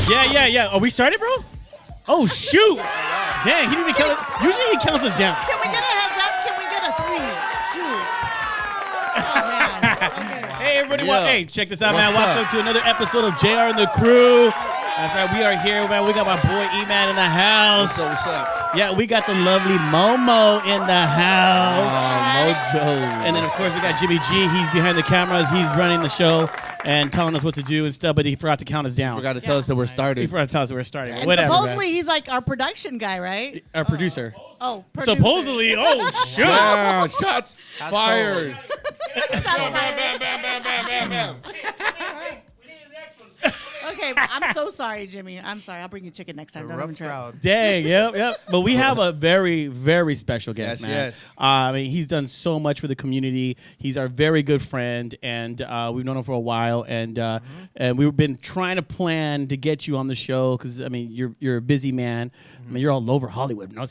Yeah. Are we started, bro? Oh, shoot. Dang, he didn't even count us. Usually he counts us down. Can we get a heads up? Can we get a 3, 2? Oh, man. Okay. Hey, everybody. Hey, check this out, man. Welcome to another episode of JR and the Crew. That's right. We are here, man. We got my boy E-Man in the house. What's up? Yeah, we got the lovely Momo in the house. Mojo. And then, of course, we got Jimmy G. He's behind the cameras. He's running the show and telling us what to do and stuff, but he forgot to count us down. Forgot to tell us that we're starting. He forgot to tell us that we're starting. And Whatever, supposedly man. he's like our production guy, right? Our producer. Oh, producer. Supposedly. Oh, shoot. Yeah, shots fired. Okay, I'm so sorry, Jimmy. I'm sorry. I'll bring you chicken next time. Don't even try. Dang, yep. But we have a very, very special guest, man. Yes. I mean, he's done so much for the community. He's our very good friend, and we've known him for a while. And and we've been trying to plan to get you on the show because I mean, you're a busy man. I mean, you're all over Hollywood. You know?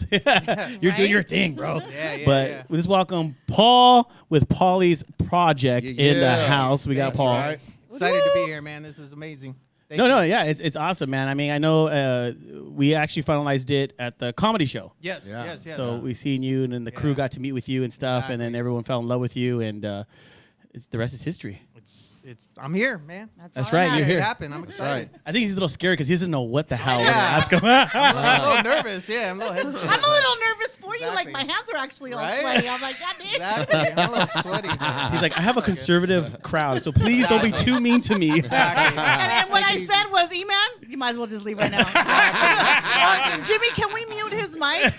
You're doing your thing, bro. But let's welcome Paul with Pauly's Project in the house. We got Paul. Right. Excited to be here, man. This is amazing. Thank you. It's awesome, man. I mean, I know we actually finalized it at the comedy show. Yes. So we seen you, and then the crew got to meet with you and stuff, and then everyone fell in love with you, and the rest is history. I'm here, man. That's right. You're It here. happened. I'm excited. I think he's a little scared because he doesn't know what the hell we're gonna Yeah. ask him. I'm a little nervous. Yeah, I'm a little hesitant. I'm a little nervous for you. Exactly. Like, my hands are actually all Right? sweaty. I'm like, God damn. Exactly. I'm a little sweaty. He's like, I have a conservative crowd, so please don't be too mean to me. Exactly. And what I said was, E-Man, you might as well just leave right now. Jimmy, can we mute his mic?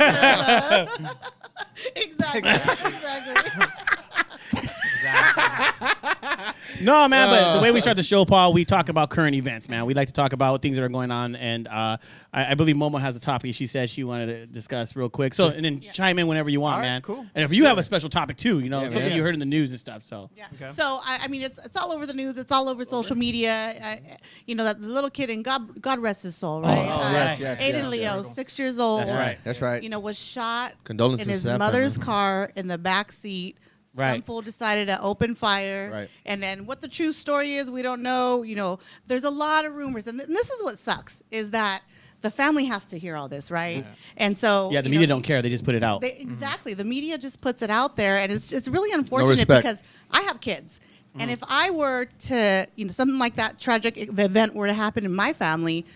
Exactly. No, man, but the way we start the show, Paul, we talk about current events, man. We like to talk about things that are going on, and I believe Momo has a topic she said she wanted to discuss real quick. So, and then chime in whenever you want, All right, man. Cool. And if you have a special topic too, you know, something man. you heard in the news and stuff. So, Yeah. Okay. So I mean, it's all over the news. It's all over social media. You know that the little kid, and God rest his soul, right? yes, Aiden Leo, 6 years old. That's right. You know, was shot Condolences in his to that mother's family. car in the back seat. Right. Some fool decided to open fire. Right. And then what the true story is, we don't know. You know, there's a lot of rumors, and this is what sucks is that the family has to hear all this, right? Yeah. And so yeah, the media don't care; they just put it out. Exactly, the media just puts it out there, and it's really unfortunate because I have kids, and if I were to, you know, something like that tragic event were to happen in my family,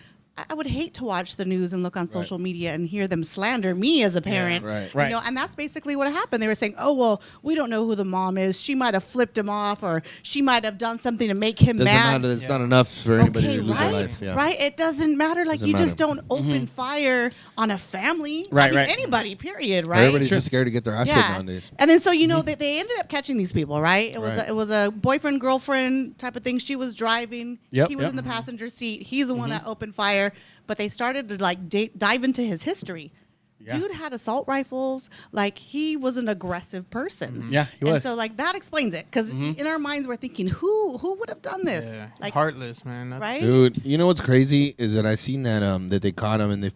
I would hate to watch the news and look on social media and hear them slander me as a parent. Right. You know, and that's basically what happened. They were saying, "Oh, well, we don't know who the mom is. She might have flipped him off, or she might have done something to make him Doesn't mad." matter. It's not enough for anybody to lose their right, life. Yeah. right. It doesn't matter. Like, you just don't open fire on a family. Right, I mean, right. Anybody, period, right? Everybody's just scared to get their ass whipped nowadays. And then so, you know, they ended up catching these people, right? It was Right. it was a boyfriend girlfriend type of thing. She was driving. Yep, He was in the passenger seat. He's the one that opened fire. But they started to like dive into his history. Yeah. Dude had assault rifles. Like, he was an aggressive person. Yeah, he was. And so, like, that explains it. Because in our minds, we're thinking, who would have done this? Yeah. Like, Heartless, man. That's right? Dude, you know what's crazy is that I seen that that they caught him and they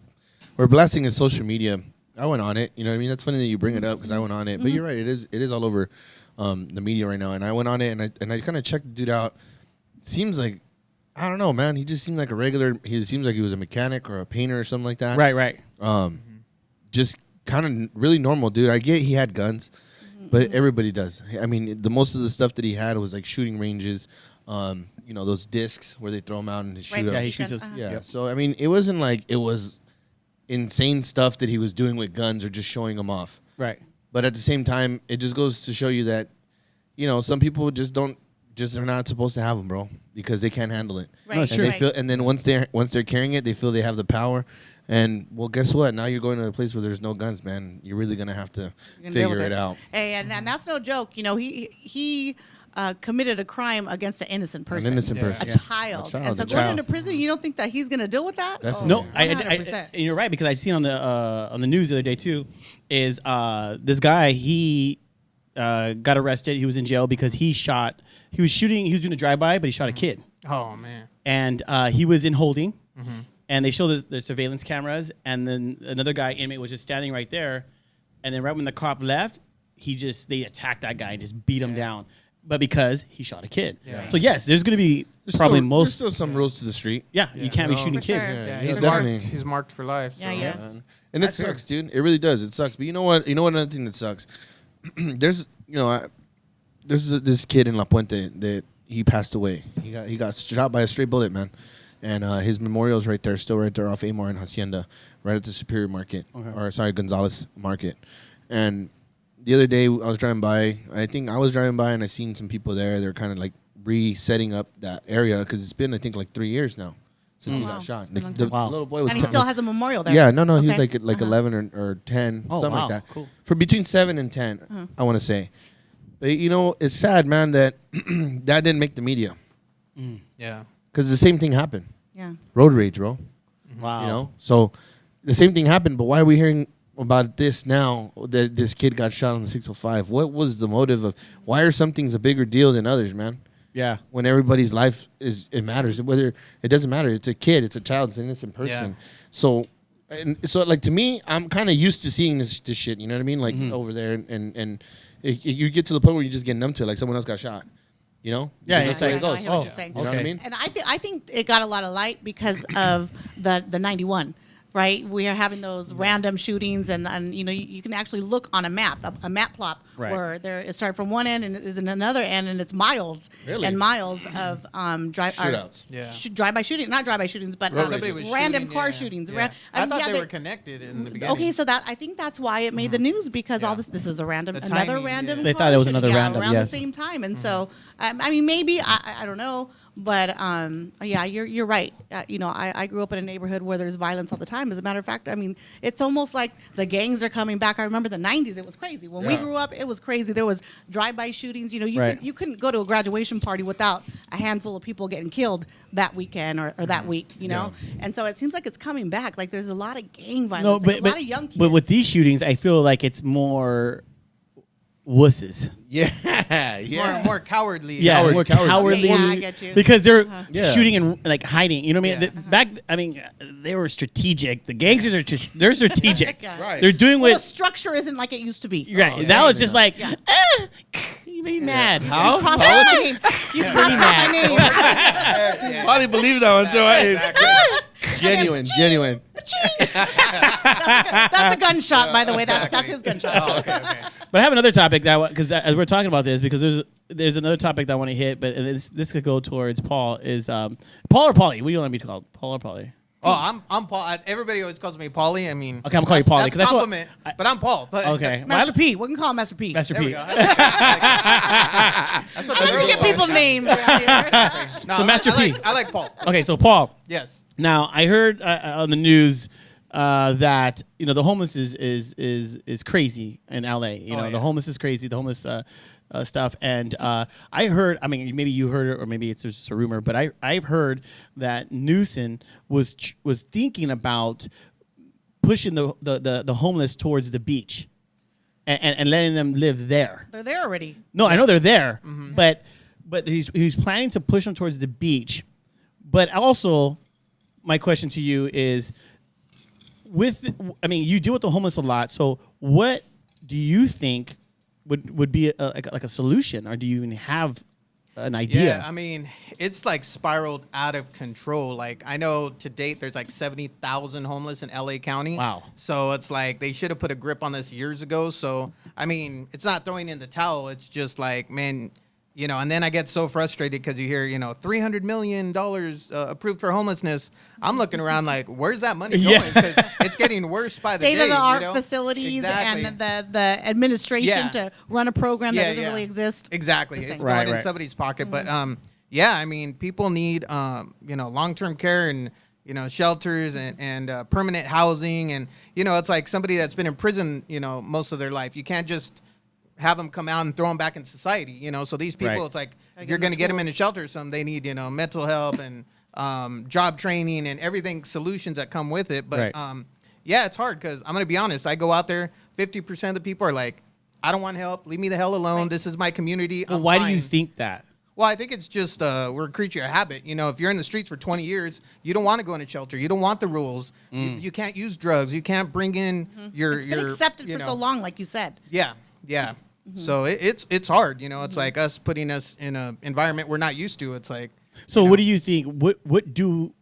were blasting his social media. I went on it. You know what I mean? That's funny that you bring it up because I went on it. But you're right. It is all over the media right now. And I went on it and I kind of checked the dude out. Seems like, I don't know, man. He just seemed like a regular. He seems like he was a mechanic or a painter or something like that. Right. Just kind of really normal dude. I get he had guns, but everybody does. I mean, the most of the stuff that he had was like shooting ranges. You know, those discs where they throw them out and they shoot Right, them. Yeah, he shoots us. Yeah. So I mean, it wasn't like it was insane stuff that he was doing with guns or just showing them off. Right. But at the same time, it just goes to show you that, you know, some people just are not supposed to have them, bro, because they can't handle it. Right. No, it's And true. they feel, and then once they're carrying it, they feel they have the power. And well, guess what? Now you're going to a place where there's no guns, man. You're really gonna have to figure it out. Hey, and that's no joke. You know, he committed a crime against an innocent person. An innocent person. A Yeah. child. A child, And so a going child. into prison, you don't think that he's going to deal with that? Definitely. No, 100%. and you're right because I seen on the news the other day too, is this guy he got arrested. He was in jail because he was doing a drive-by, but he shot a kid. Oh, man. And he was in holding, and they showed the surveillance cameras, and then another guy inmate was just standing right there, and then right when the cop left, they attacked that guy and just beat him down. but because he shot a kid. Yeah. So yes, there's going to be probably there's still some rules to the street. Yeah, you can't be shooting For kids. sure. Yeah, he's he's marked for life. So. Yeah. And it sucks, dude. It really does. It sucks. But you know what? Another thing that sucks. There's this kid in La Puente that he passed away. He got shot by a stray bullet, man. And his memorial's right there, still right there off Amor and Hacienda, right at the Superior Market, Gonzales Market. And the other day I was driving by. I think I was driving by and I seen some people there. They're kind of like resetting up that area because it's been, I think, like 3 years now since he got shot. The little boy was. And he still has a memorial there. Yeah, no, he was like 11 or 10, something like that. Cool. For between 7 and 10, I want to say. But it's sad, man, that that didn't make the media. Yeah. Because the same thing happened. Yeah. Road rage, bro. Wow. So the same thing happened, but why are we hearing about this now, that this kid got shot on the 605? What was the motive of, why are some things a bigger deal than others, man? Yeah. When everybody's life it matters. Whether it doesn't matter. It's a kid, it's a child, it's an innocent person. Yeah. So like to me, I'm kind of used to seeing this shit, you know what I mean? Like over there and you get to the point where you just get numb to it, like someone else got shot. You know? Yeah, Because that's the way it goes. I hear what you're saying. You know what I mean? And I think it got a lot of light because of the 91. Right, we are having those random shootings, and you can actually look on a map plot where it started from one end and it is in another end, and it's miles and miles of shootouts. drive-by shooting, not drive-by shootings, but random car shootings. Yeah. I thought they were connected in the beginning. Okay, so I think that's why it made the news, because all this is another random. They thought it was another random around the same time, and so I mean maybe I don't know. But you're right. I grew up in a neighborhood where there's violence all the time. As a matter of fact, I mean, it's almost like the gangs are coming back. I remember the 90s. It was crazy. When we grew up, it was crazy. There was drive-by shootings. You couldn't go to a graduation party without a handful of people getting killed that weekend or that week. And so it seems like it's coming back. Like there's a lot of gang violence. A lot of young kids. But with these shootings, I feel like it's more wusses. More cowardly. Yeah, more cowardly. Yeah, I get you. Because they're shooting and like hiding. You know what I mean? Yeah. Back, I mean, they were strategic. The gangsters they're strategic. Right. They're doing The what. structure isn't like it used to be. Right. Now it's just like, you made me mad. You crossed out my name. You crossed out my name. Probably believe that one too. Genuine. That's a gunshot, by the way. That's his gunshot. Oh, okay. But I have another topic because as we're talking about this, because there's another topic that I want to hit, but this could go towards Paul. Is Paul or Pauly? What do you want me to call it? Paul or Pauly? Oh, I'm Paul. Everybody always calls me Pauly. I mean, Okay, I'm calling you Pauly, That's 'cause that's what compliment. But I'm Paul. But Okay. Master P. We can call him Master P. Master There we P. go. That's what the Let's girls get call people me. names around here. No, So Master P. I like Paul. Okay, so Paul. Yes. Now I heard on the news that the homeless is crazy in LA. The homeless is crazy. The homeless stuff, and I heard. I mean, maybe you heard it, or maybe it's just a rumor. But I've heard that Newsom was thinking about pushing the homeless towards the beach, and letting them live there. They're there already. No, I know they're there, but he's planning to push them towards the beach. But also, my question to you is, you deal with the homeless a lot. So, what do you think would be like a solution, or do you even have an idea? Yeah, I mean, it's like spiraled out of control. Like, I know to date there's like 70,000 homeless in LA County. Wow. So it's like they should have put a grip on this years ago. So, I mean, it's not throwing in the towel. It's just like, man, and then I get so frustrated because you hear, $300 million approved for homelessness. I'm looking around like, where's that money going? Because it's getting worse by the day. State-of-the-art facilities and the administration to run a program that doesn't really exist. Exactly. It's going in somebody's pocket. But, I mean, people need, long-term care and, shelters and permanent housing. And, it's like somebody that's been in prison, most of their life. You can't just have them come out and throw them back in society, So these people, it's like, if you're going to get them in a shelter, they need, mental help and job training and everything, solutions that come with it. But it's hard because I'm going to be honest. I go out there, 50% of the people are like, I don't want help. Leave me the hell alone. This is my community. Well, why do you think that? Well, I think it's just we're a creature of habit. If you're in the streets for 20 years, you don't want to go in a shelter. You don't want the rules. You can't use drugs. You can't bring in your. It's been accepted for so long, like you said. Yeah. So it's hard, you know. It's like us putting us in an environment we're not used to. It's like. So what do you think? What do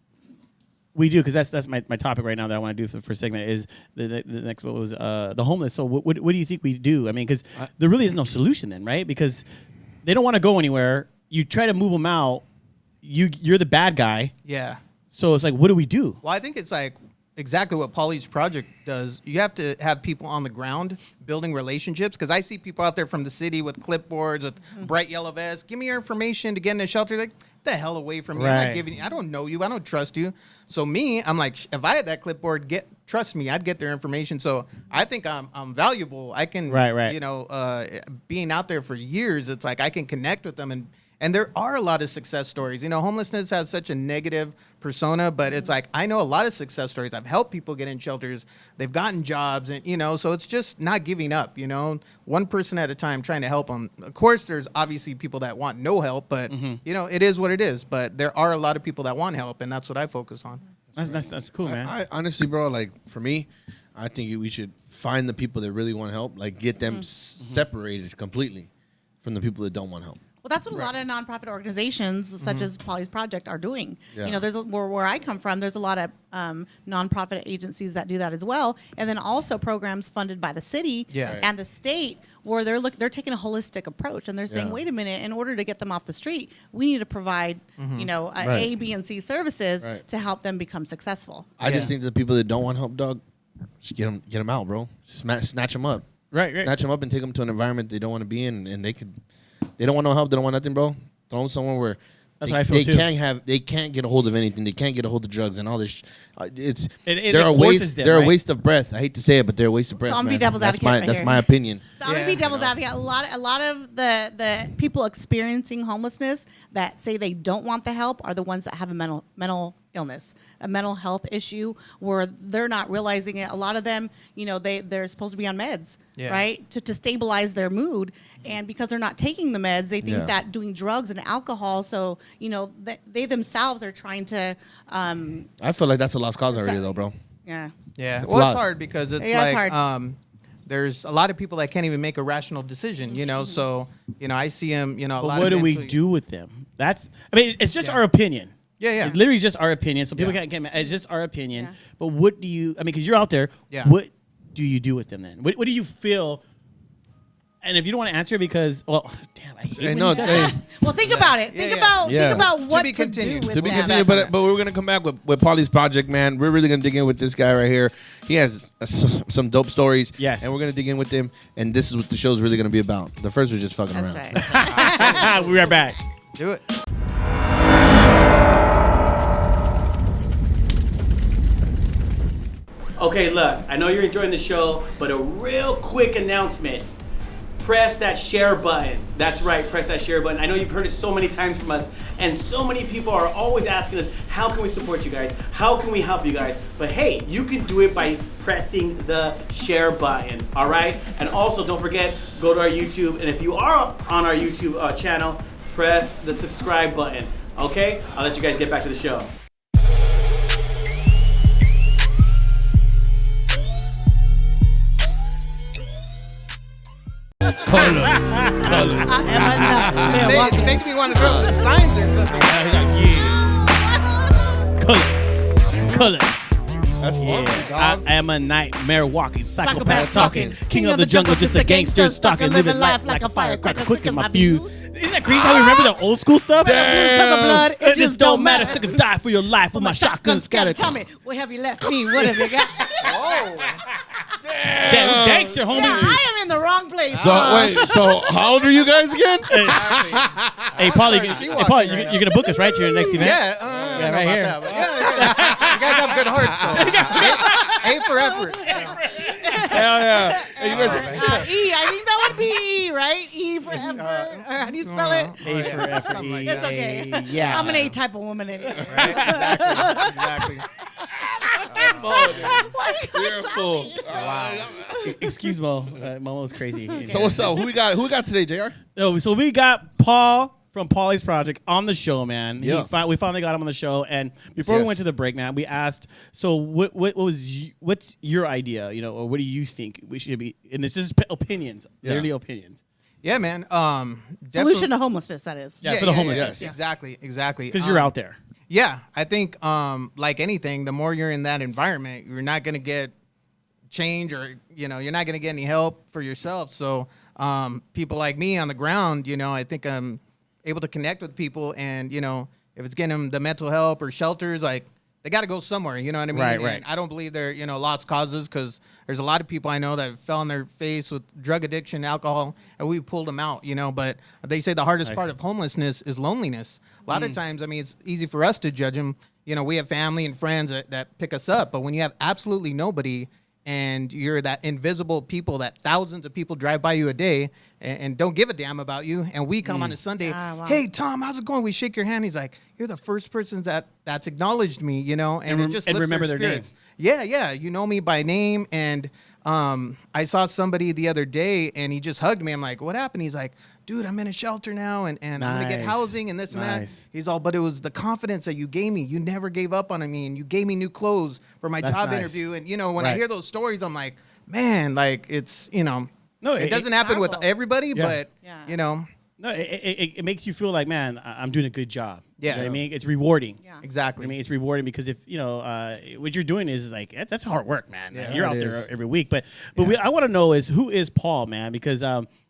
we do? Because that's my topic right now that I want to do for the first segment is the next one was the homeless. So what do you think we do? I mean, because there really is no solution then, right? Because they don't want to go anywhere. You try to move them out. You're the bad guy. Yeah. So it's like, what do we do? Well, I think it's like exactly what PAULY'S Project does. You have to have people on the ground building relationships, because I see people out there from the city with clipboards, with bright yellow vests. Give me your information to get in a shelter. Like, the hell away from me. I'm not giving you, I don't know you. I don't trust you. So me, I'm like, if I had that clipboard, trust me, I'd get their information. So I think I'm valuable. I can, you know, being out there for years, it's like I can connect with them. And there are a lot of success stories. You know, homelessness has such a negative persona, but it's like, I know a lot of success stories. I've helped people get in shelters. They've gotten jobs, and, you know, so it's just not giving up, you know, one person at a time trying to help them. Of course, there's obviously people that want no help, but, you know, it is what it is. But there are a lot of people that want help, and that's what I focus on. That's cool, man. I honestly, bro, like, for me, I think we should find the people that really want help, like, get them separated completely from the people that don't want help. Well, that's what a lot of nonprofit organizations, such as PAULY'S Project, are doing. Yeah. You know, there's where I come from, there's a lot of nonprofit agencies that do that as well, and then also programs funded by the city and the state, where they're taking a holistic approach, and they're saying, wait a minute, in order to get them off the street, we need to provide, you know, A, B, and C services to help them become successful. I just think that the people that don't want help, dog, just get them out, bro. Snatch them up. Right. Snatch them up and take them to an environment they don't want to be in, and they don't want no help. They don't want nothing, bro. Throw them somewhere where they can't get a hold of anything. They can't get a hold of drugs and all this. They're a waste of breath. I hate to say it, but they're a waste of breath. So I'm gonna be devil's advocate. That's my opinion. So I'm gonna be devil's advocate. A lot of the people experiencing homelessness that say they don't want the help are the ones that have a mental illness, a mental health issue, where they're not realizing it. A lot of them, you know, they're supposed to be on meds, right, to stabilize their mood. And because they're not taking the meds, they think that doing drugs and alcohol, so, you know, they themselves are trying to... I feel like that's a lost cause already, though, bro. Yeah. Yeah. Well, it's hard because it's like... there's a lot of people that can't even make a rational decision, you know, so, you know, I see them, you know, a lot of... What do we do with them? It's just our opinion. Yeah. It's literally just our opinion. So people can't get mad. It's just our opinion. Yeah. But what do you... because you're out there. Yeah. What do you do with them then? What do you feel... And if you don't want to answer because, well, damn, I hate when you do that. Well, think about it. Think about what to do with To be continued, but we're going to come back with PAULY'S Project, man. We're really going to dig in with this guy right here. He has some dope stories. Yes. And we're going to dig in with him, and this is what the show's really going to be about. The first was just fucking around. Right. We'll be right back. Do it. Okay, look, I know you're enjoying the show, but a real quick announcement. Press that share button. That's right, press that share button. I know you've heard it so many times from us, and so many people are always asking us, how can we support you guys? How can we help you guys? But hey, you can do it by pressing the share button, all right? And also, don't forget, go to our YouTube, and if you are on our YouTube channel, press the subscribe button, okay? I'll let you guys get back to the show. Colors. It's making me want to throw up some signs or something. Colors. That's I am a nightmare walking, psychopath talking, king of the jungle, just a gangster stalking, living life like a firecracker, quick as my fuse. Isn't that crazy how we remember the old school stuff? Blood, it just don't matter. Sick and die for your life with my shotgun scattered. Tell me, what have you left me? What have you got? Oh. Damn, gangster, homie. Yeah, I am in the wrong place. So how old are you guys again? Hey, Pauly, you're gonna book us right to your next event? Yeah, right here. You guys have good hearts, though. A for effort. Hell yeah. You guys E, I think that would be E, right? E for effort. How do you spell it? A for effort. It's okay. Yeah. I'm an A type of woman anyway. Exactly. You're a fool. Wow. Excuse Mo. Mo was crazy. So what's up? Who we got today, JR? Oh, so we got Paul from PAULY'S Project on the show, man. Yeah. We finally got him on the show, and before we went to the break, man, we asked, so what's your idea, you know, or what do you think we should be? And this is opinions, literally opinions. Yeah, man. Solution to homelessness, that is. Yeah, for the homeless. Yes. Exactly. Because you're out there. Yeah, I think like anything, the more you're in that environment, you're not going to get change, or you're not going to get any help for yourself. So people like me on the ground, I think I'm able to connect with people, and if it's getting them the mental help or shelters, like they got to go somewhere. You know what I mean? Right. And I don't believe they're lost causes, because there's a lot of people I know that fell on their face with drug addiction, alcohol, and we pulled them out. But they say the hardest part of homelessness is loneliness. A lot of times, I mean, it's easy for us to judge them. We have family and friends that pick us up, but when you have absolutely nobody, and you're that invisible people that thousands of people drive by you a day and don't give a damn about you, and we come on a Sunday, wow. Hey, Tom, how's it going? We shake your hand. He's like, you're the first person that's acknowledged me, and it just lifts remember their their spirits. Yeah, you know me by name, and I saw somebody the other day, and he just hugged me. I'm like, what happened? He's like, dude, I'm in a shelter now, and I'm going to get housing and this and that. He's all, but it was the confidence that you gave me. You never gave up on me, and you gave me new clothes for my job interview. And, when I hear those stories, I'm like, man, like it's, no, it doesn't happen with everybody, but, No, it makes you feel like, man, I'm doing a good job. Yeah. You know what I mean? It's rewarding. Yeah. Exactly. I mean, it's rewarding because if, what you're doing is like, that's hard work, man. Yeah, you're out there every week. But I want to know is who is Paul, man? Because,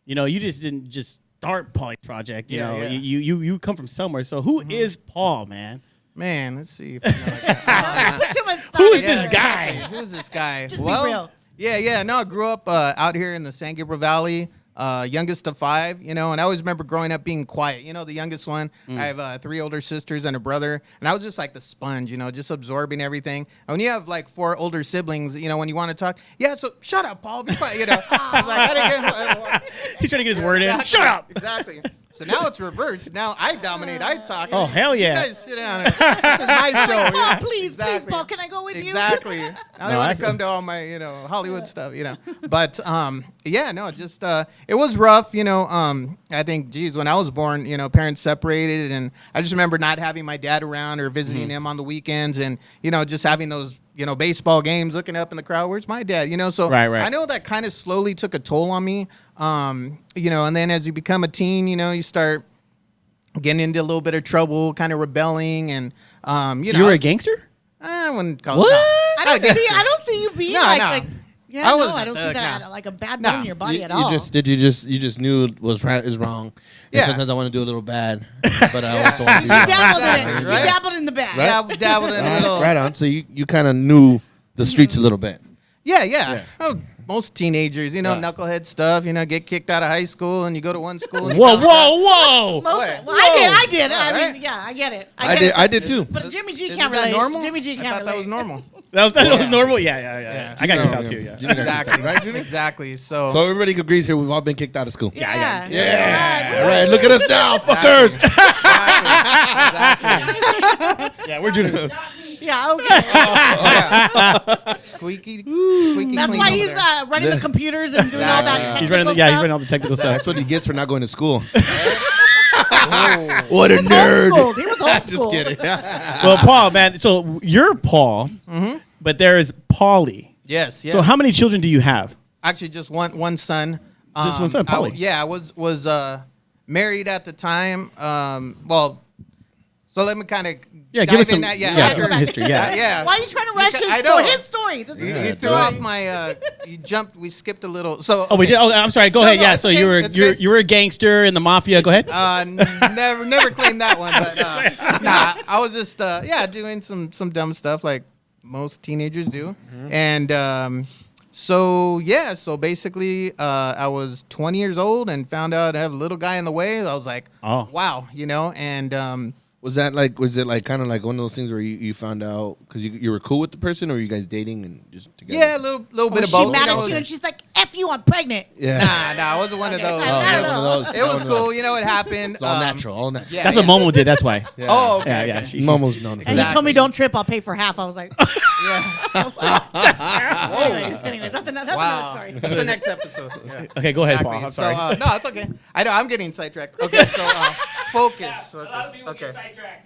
you just didn't just start Pauly's Project. You come from somewhere. So who is Paul, man? Man, let's see. If I know like that. Who is this guy? Who's this guy? Just be real. Yeah. No, I grew up out here in the San Gabriel Valley. Youngest of 5, and I always remember growing up being quiet. The youngest one. I have 3 older sisters and a brother, and I was just like the sponge, just absorbing everything. And when you have like 4 older siblings, when you want to talk, so shut up, Paul, be quiet. I was like, I didn't He's trying to get his word in. Shut up. Exactly. So now it's reversed. Now I dominate. I talk. Oh, hell yeah. You guys sit down. This is my show. Paul, please, Paul, can I go with you? Exactly. I don't want to come to all my, Hollywood stuff, But, just, it was rough, I think, geez, when I was born, parents separated, and I just remember not having my dad around or visiting him on the weekends, and, just having those, baseball games, looking up in the crowd, where's my dad, so right. I know that kind of slowly took a toll on me, and then as you become a teen, you start getting into a little bit of trouble, kind of rebelling, and, so you were a gangster? I wouldn't call what? it. I don't see you being like yeah, I don't see that like a bad bone in your body at all. You just knew was right is wrong. And sometimes I want to do a little bad, but I also want to be You dabbled in the bad. Right? Dabbled in a little. Right on. So you kind of knew the streets a little bit. Yeah. Oh, most teenagers, knucklehead stuff, get kicked out of high school and you go to one school. And Whoa. I did. Right. I mean, I get it. I did too. But Jimmy G Isn't can't that relate. normal? Jimmy G I can't thought that was relate. normal. That was normal? Yeah. I got kicked out too, yeah. Exactly. Right, Jimmy? Exactly. So everybody agrees here we've all been kicked out of school. Yeah. Yeah. Right. Look at us now, fuckers. Exactly. Yeah, we're doing Yeah, okay. Squeaky. That's clean why over he's there. running the computers and doing all that He's technical running stuff. all the technical stuff. That's what he gets for not going to school. Oh. What a nerd. He was homeschooled. Just kidding. Well, Paul, man, so you're Paul, but there is Pauly. Yes. So how many children do you have? Actually, just one son. Just one son, Pauly. I was married at the time. So let me kind of give us some, give us some history. Yeah. Why are you trying to rush I know. his story? This is You threw off my. You jumped. We skipped a little. So. Oh, we did. Oh, I'm sorry. Go ahead. Yeah. So okay. you were a gangster in the mafia. Go ahead. Never claimed that one. But I was just doing some dumb stuff like most teenagers do, and so basically I was 20 years old and found out I have a little guy in the way. I was like, wow, and. Was it like kind of like one of those things where you found out because you were cool with the person, or were you guys dating and just together? Yeah, a little bit of both. She mad at you and she's like, "F you, I'm pregnant." Yeah. Nah, I wasn't one of those. It was cool. You know what happened? It's all natural. Yeah, That's what Momo did. That's why. Yeah. Oh, okay. Yeah. Momo's known for And that. he told me, "Don't trip. I'll pay for half." I was like, Yeah. anyways, that's another Wow. story. That's the next episode. Yeah. Okay, go ahead, Exactly. Paul. I'm sorry. So, no, it's okay. I know I'm getting sidetracked. Okay, so focus. Okay.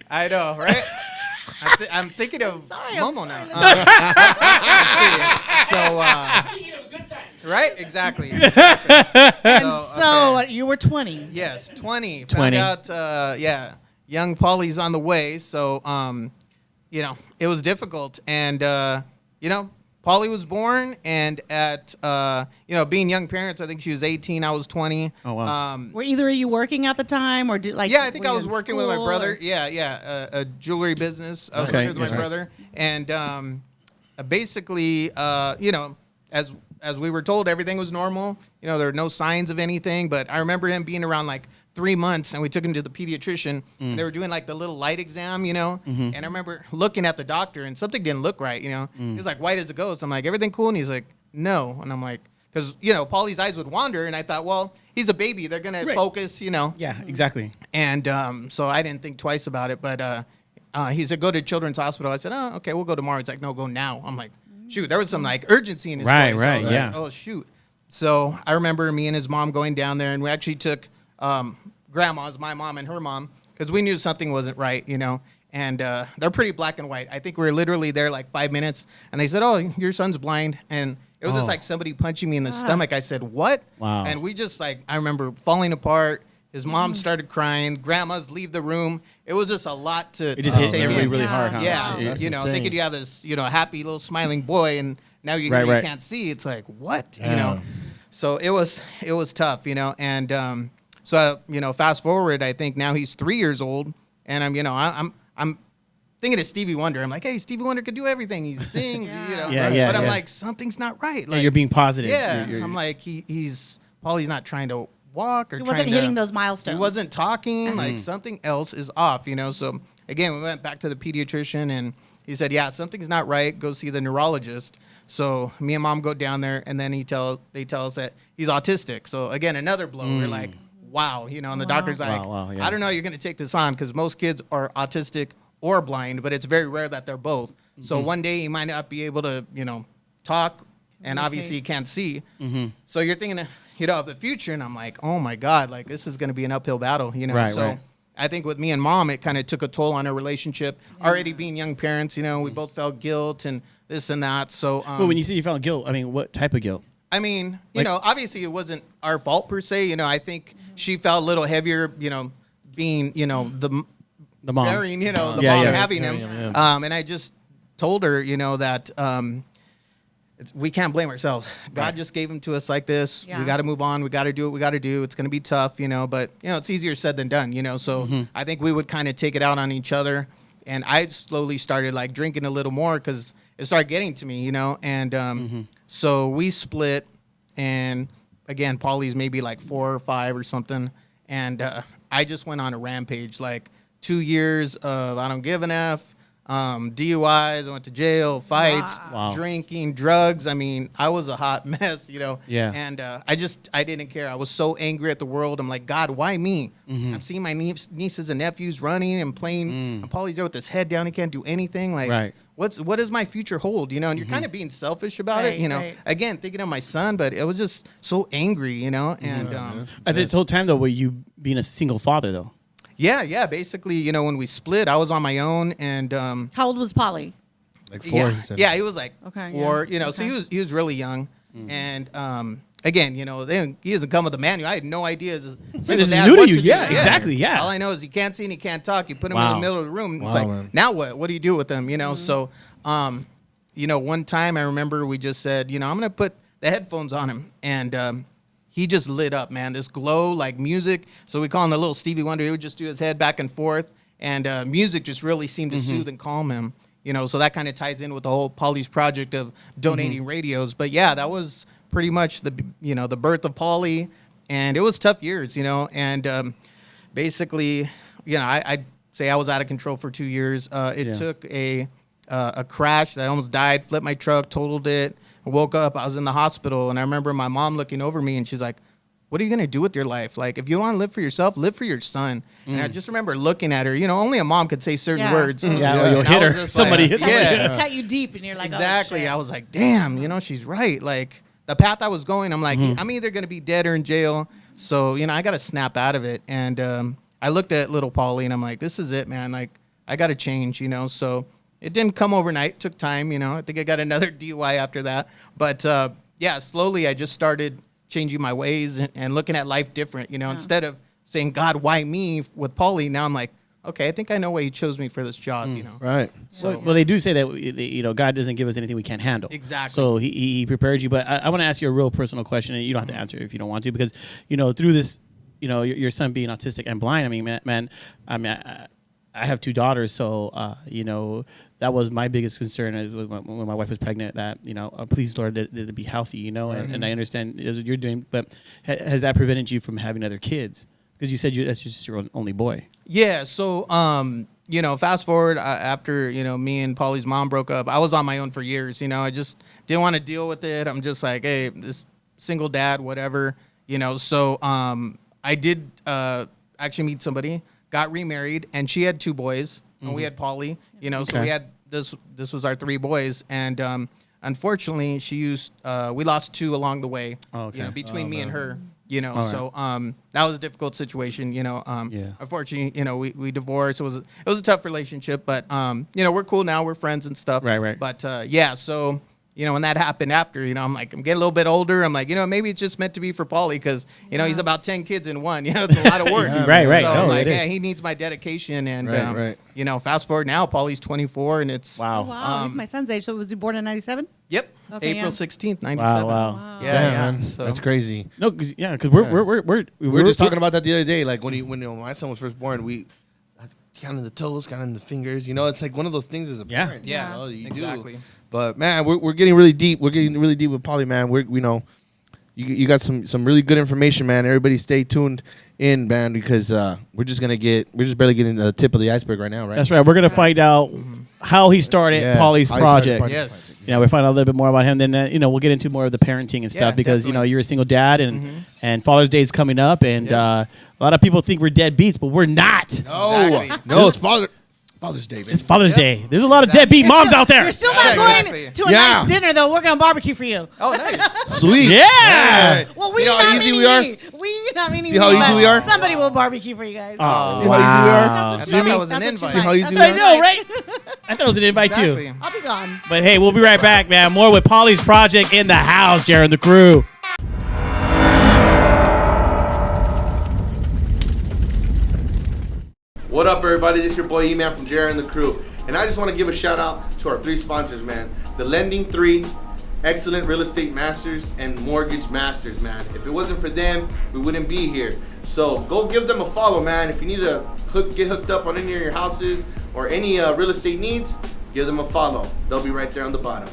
I know, right? I'm thinking of Momo now. So, right? Exactly. So, So you were 20. Yes, 20. 20. Found out, young Paulie's on the way. So, it was difficult. And, Paulie was born, and at, being young parents, I think she was 18, I was 20. Oh, wow. Were either of you working at the time, or Yeah, I think I was working with my brother. Or? A jewelry business. I was working with my brother. And basically, as we were told, everything was normal. There were no signs of anything. But I remember him being around like 3 months, and we took him to the pediatrician. And they were doing like the little light exam, And I remember looking at the doctor, and something didn't look right, He was like, white as a ghost. I'm like, everything cool? And he's like, no. And I'm like, because, Paulie's eyes would wander, and I thought, well, he's a baby. They're going to focus, Yeah, exactly. And so I didn't think twice about it. But he said, go to Children's Hospital. I said, oh, okay, we'll go tomorrow. He's like, no, go now. I'm like, shoot, there was some like urgency in his voice. Right, So yeah. like, oh, shoot. So I remember me and his mom going down there, and we actually took grandma's, my mom and her mom, because we knew something wasn't right, And they're pretty black and white. I think we were literally there like 5 minutes, and they said, oh, your son's blind. And it was just like somebody punching me in the stomach. I said, what? Wow. And we just I remember falling apart. His mom started crying. Grandma's leave the room. It was just a lot to It just hit take really, in. really hard, huh? Yeah, That's insane. thinking you have this, happy little smiling boy, and now you can't see. It's like, what? So it was tough, and so fast forward, I think now he's 3 years old, and I'm thinking of Stevie Wonder. I'm like, hey, Stevie Wonder could do everything. He sings, but I'm like, something's not right. Like, you're being positive. Yeah, You're I'm like, he's Paulie's not trying to walk or he trying wasn't to, hitting those milestones. He wasn't talking. Like something else is off, So again, we went back to the pediatrician, and he said, yeah, something's not right. Go see the neurologist. So me and mom go down there, and then they tell us that he's autistic. So again, another blow. We're like, wow, and the doctor's like, I don't know, you're going to take this on, because most kids are autistic or blind, but it's very rare that they're both. So one day he might not be able to, talk, and obviously he can't see. So you're thinking, of the future, and I'm like, oh my God, like this is going to be an uphill battle, Right. I think with me and mom, it kind of took a toll on our relationship. Already being young parents, we both felt guilt and this and that. So, well, when you say you felt guilt, I mean, what type of guilt? I mean, obviously it wasn't our fault per se. I think she felt a little heavier, being, the mom, bearing, the mom having him. And I just told her, that we can't blame ourselves. God just gave him to us like this. Yeah. We got to move on. We got to do what we got to do. It's going to be tough, but it's easier said than done, So I think we would kind of take it out on each other. And I slowly started like drinking a little more because it started getting to me, And so we split. And again, Paulie's maybe like 4 or 5 or something. And I just went on a rampage, like 2 years of I don't give an F. DUIs, I went to jail, fights, drinking, drugs. I mean, I was a hot mess, Yeah. And I didn't care. I was so angry at the world. I'm like, God, why me? I'm seeing my nieces and nephews running and playing. And Paulie's there with his head down. He can't do anything. Like, what does my future hold? And you're kind of being selfish about it. Again, thinking of my son, but it was just so angry. And at this whole time though, were you being a single father though? Yeah. Basically, when we split, I was on my oon, and how old was Paulie? Like 4. He said. Yeah, he was like 4. Yeah. So he was really young, and again, he doesn't come with a manual. I had no idea. As a single dad, new to you, yeah, exactly, yeah. All I know is he can't see and he can't talk. You put him in the middle of the room. It's like, man. Now what? What do you do with him? So, one time I remember we just said, I'm gonna put the headphones on him, and he just lit up, man. This glow, like music. So we call him the little Stevie Wonder. He would just do his head back and forth. And music just really seemed to soothe and calm him. So that kind of ties in with the whole Pauly's project of donating radios. But yeah, that was pretty much the birth of Pauly. And it was tough years, And basically, I'd say I was out of control for 2 years. It took a crash that I almost died, flipped my truck, totaled it. I woke up, I was in the hospital, and I remember my mom looking over me, and she's like, what are you going to do with your life? Like, if you want to live for yourself, live for your son. And I just remember looking at her. Only a mom could say certain words. Yeah, or you'll hit her. Somebody hits her. Yeah. Cut you deep, and you're like, exactly. Oh, shit. I was like, damn, she's right. Like, the path I was going, I'm like, I'm either going to be dead or in jail. So, I got to snap out of it. And I looked at little Pauly, and I'm like, this is it, man. Like, I got to change, So it didn't come overnight. It took time, I think I got another DUI after that. But, slowly I just started changing my ways and looking at life different. Instead of saying, God, why me with Pauly? Now I'm like, okay, I think I know why he chose me for this job. Right. So well, they do say that God doesn't give us anything we can't handle. Exactly. So he prepared you. But I want to ask you a real personal question, and you don't have to answer if you don't want to, because through this, your son being autistic and blind. I mean, man, I have 2 daughters, so that was my biggest concern when my wife was pregnant. That please Lord, that it be healthy, and I understand as you're doing, but has that prevented you from having other kids? Because you said that's just your only boy. Yeah. So fast forward after me and Pauly's mom broke up, I was on my own for years. I just didn't want to deal with it. I'm just like, hey, this single dad, whatever. So I did actually meet somebody. Got remarried, and she had 2 boys, and we had Pauly. So we had this was our 3 boys, and unfortunately, we lost 2 along the way. Between me and her. So that was a difficult situation. Unfortunately, we divorced. It was a tough relationship, but we're cool now. We're friends and stuff. Right. But so. When that happened after, I'm like, I'm getting a little bit older. I'm like, maybe it's just meant to be for Pauly because, he's about 10 kids in one. It's a lot of work. Right. So No, I'm like, he needs my dedication. And, fast forward now, Pauly's 24 and it's. Wow. He's my son's age. So was he born in 97? Yep. Okay, April 16th, 97. Wow. Yeah, man. So. That's crazy. No, because we're just talking about that the other day. Like when my son was first born, we counting the toes, counting the fingers. It's like one of those things as a parent. Yeah. You exactly. do. But man, we're getting really deep. We're getting really deep with Pauly, man. You got some really good information, man. Everybody stay tuned in, man, because we're just barely getting the tip of the iceberg right now, right? That's right. We're gonna find out how he started Pauly's project. Yes. Yeah, we find out a little bit more about him. Then we'll get into more of the parenting and stuff because definitely. you're a single dad and Father's Day is coming up, and a lot of people think we're deadbeats, but we're not. No, Exactly. no, it's Father's Day, man. It's Father's Day. There's a lot of deadbeat moms out there. You're still not going to a nice dinner, though. We're going to barbecue for you. Oh, nice. Sweet. Yeah. Well, See how easy we are? We're not meaning See how easy we are? Somebody will barbecue for you guys. Oh, See how easy we are? I thought that was an invite. See how easy That's we what I are? know, right? I thought it was an invite Exactly. too. I'll be gone. But hey, we'll be right back, man. More with Pauly's Project in the house, Jared and the crew. What up, everybody? This is your boy E-Man from Jared and the crew. And I just want to give a shout out to our 3 sponsors, man. The Lending 3, Excellent Real Estate Masters, and Mortgage Masters, man. If it wasn't for them, we wouldn't be here. So go give them a follow, man. If you need to get hooked up on any of your houses or any real estate needs, give them a follow. They'll be right there on the bottom.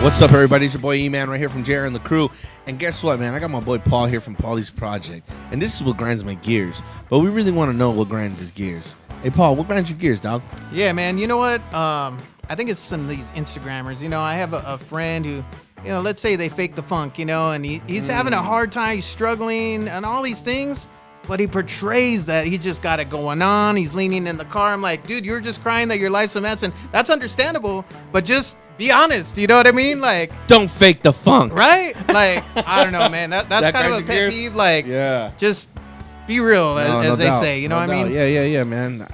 What's up, everybody? It's your boy E-Man right here from Jared and the crew. And guess what, man? I got my boy Paul here from Pauly's Project. And this is what grinds my gears. But we really want to know what grinds his gears. Hey, Paul, what grinds your gears, dog? Yeah, man. You know what? I think it's some of these Instagrammers. I have a friend who, let's say they fake the funk, and he's having a hard time, he's struggling and all these things. But he portrays that he just got it going on. He's leaning in the car. I'm like, dude, you're just crying that your life's a mess. And that's understandable. But just be honest. You know what I mean? Like, Don't fake the funk. right? Like, I don't know, man. That's That kind of a grinds your pet gears? peeve. Like, Yeah. just be real, as they say. You know what I mean? Yeah, man.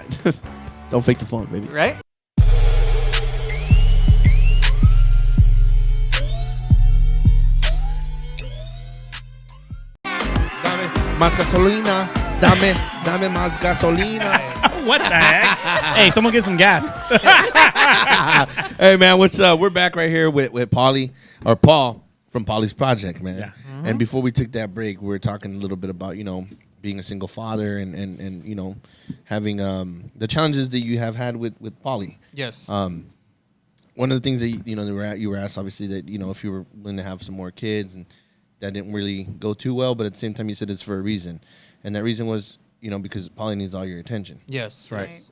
Don't fake the funk, baby. Right? Dame más gasolina. Dame más gasolina. What the heck? Hey, someone get some gas. Hey, man, what's up? We're back right here with Pauly, or Paul from Pauly's Project, man. Yeah. And before we took that break, we were talking a little bit about, being a single father and having the challenges that you have had with Pauly. Yes. One of the things that you were asked, obviously, that if you were willing to have some more kids, and that didn't really go too well, but at the same time you said it's for a reason, and that reason was because Pauly needs all your attention. Yes. Right.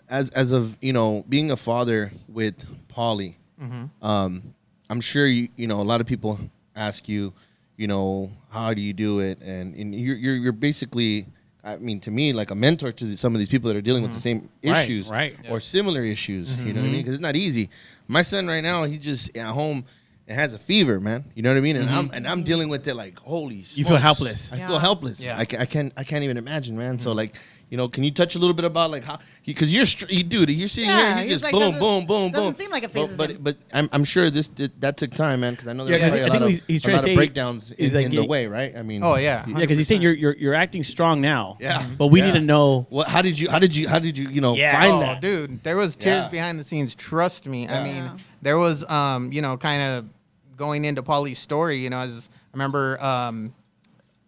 As of being a father with Pauly, I'm sure a lot of people ask you, how do you do it, and you're basically, I mean, to me, like a mentor to some of these people that are dealing with the same issues, or similar issues. You know what I mean? Because it's not easy. My son right now, he's just at home and has a fever, man. You know what I mean? And I'm dealing with it like, holy smokes. You feel helpless. I feel helpless. Yeah. I can't even imagine, man. So like, You know, can you touch a little bit about like how? Because you're dude, you're sitting here and you just like, boom, boom, boom, boom. Doesn't seem like it phases him. But I'm sure that took time, man. Because I know there's Yeah, probably I a think lot he's of trying to say breakdowns in the way, right? I mean, Oh yeah. Yeah, because he's saying you're acting strong now. Yeah. But we Yeah. need to know. Well, how did you find Oh, that? dude, there was tears Yeah. behind the scenes. Trust me. Yeah. I mean, there was, kind of going into Pauly's story. You know, I remember.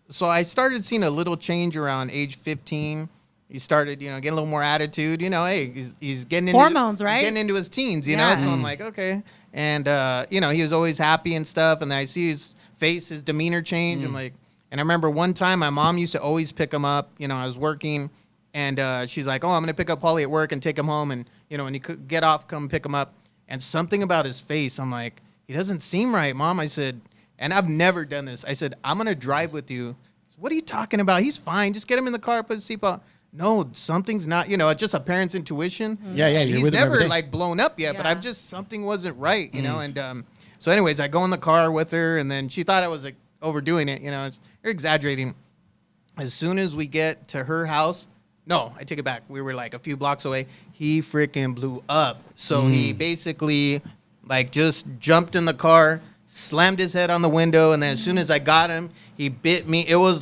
So I started seeing a little change around age 15. He started, getting a little more attitude. You know, hey, he's getting into hormones, right? Getting into his teens. You know, so I'm like, okay, and he was always happy and stuff. And then I see his face, his demeanor change. I'm like, and I remember one time my mom used to always pick him up. You know, I was working. And she's like, oh, I'm going to pick up Pauly at work and take him home. And, when he could get off, come pick him up. And something about his face, I'm like, he doesn't seem right, Mom. I said, and I've never done this. I said, I'm going to drive with you. What are you talking about? He's fine. Just get him in the car, put his seatbelt. No, something's not, it's just a parent's intuition. Yeah, And you're he's with him every never, day. like, blown up yet. But Yeah. something wasn't right, And so anyways, I go in the car with her. And then she thought I was, like, overdoing it. You're exaggerating. As soon as we get to her house, no, I take it back. We were like a few blocks away. He freaking blew up. So he basically like just jumped in the car, slammed his head on the window, and then as soon as I got him, he bit me. It was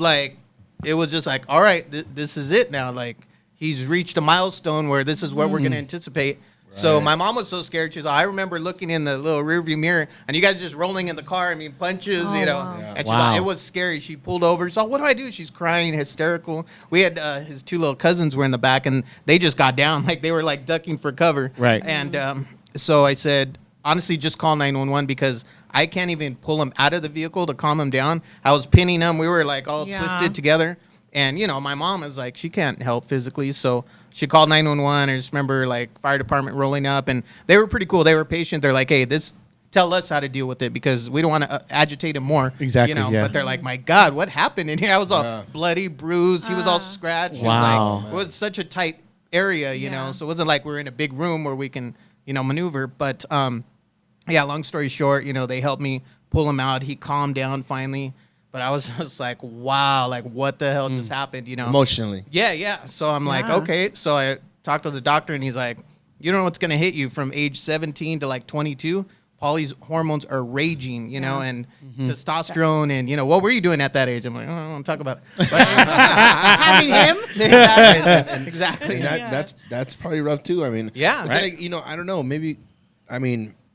just like, all right, this is it now. Like he's reached a milestone where this is what we're gonna anticipate. So my mom was so scared. She's like, I remember looking in the little rearview mirror, and you guys just rolling in the car. I mean, punches, Wow. Yeah. And she's like, it was scary. She pulled over. So what do I do? She's crying, hysterical. We had his two little cousins were in the back, and they just got down, like they were like ducking for cover. Right. And so I said, honestly, just call 911 because I can't even pull him out of the vehicle to calm him down. I was pinning him. We were like all twisted together. And, my mom is like, she can't help physically. So she called 911. I just remember like fire department rolling up, and they were pretty cool. They were patient. They're like, hey, tell us how to deal with it because we don't want to agitate him more. Exactly, yeah. But they're like, my God, what happened in here? I was all bloody, bruised. He was all scratched. Wow. It was such a tight area, you know, so it wasn't like we're in a big room where we can, maneuver. But long story short, they helped me pull him out. He calmed down finally. But I was just like, wow, like what the hell just happened, Emotionally. Yeah. So I'm like, okay. So I talked to the doctor, and he's like, you don't know what's going to hit you from age 17 to like 22. Pauly's hormones are raging, and testosterone, and what were you doing at that age? I'm like, I don't want to talk about it. But, Having him? exactly. That's probably rough too. I mean, Yeah. Right. Then, I don't know. Maybe,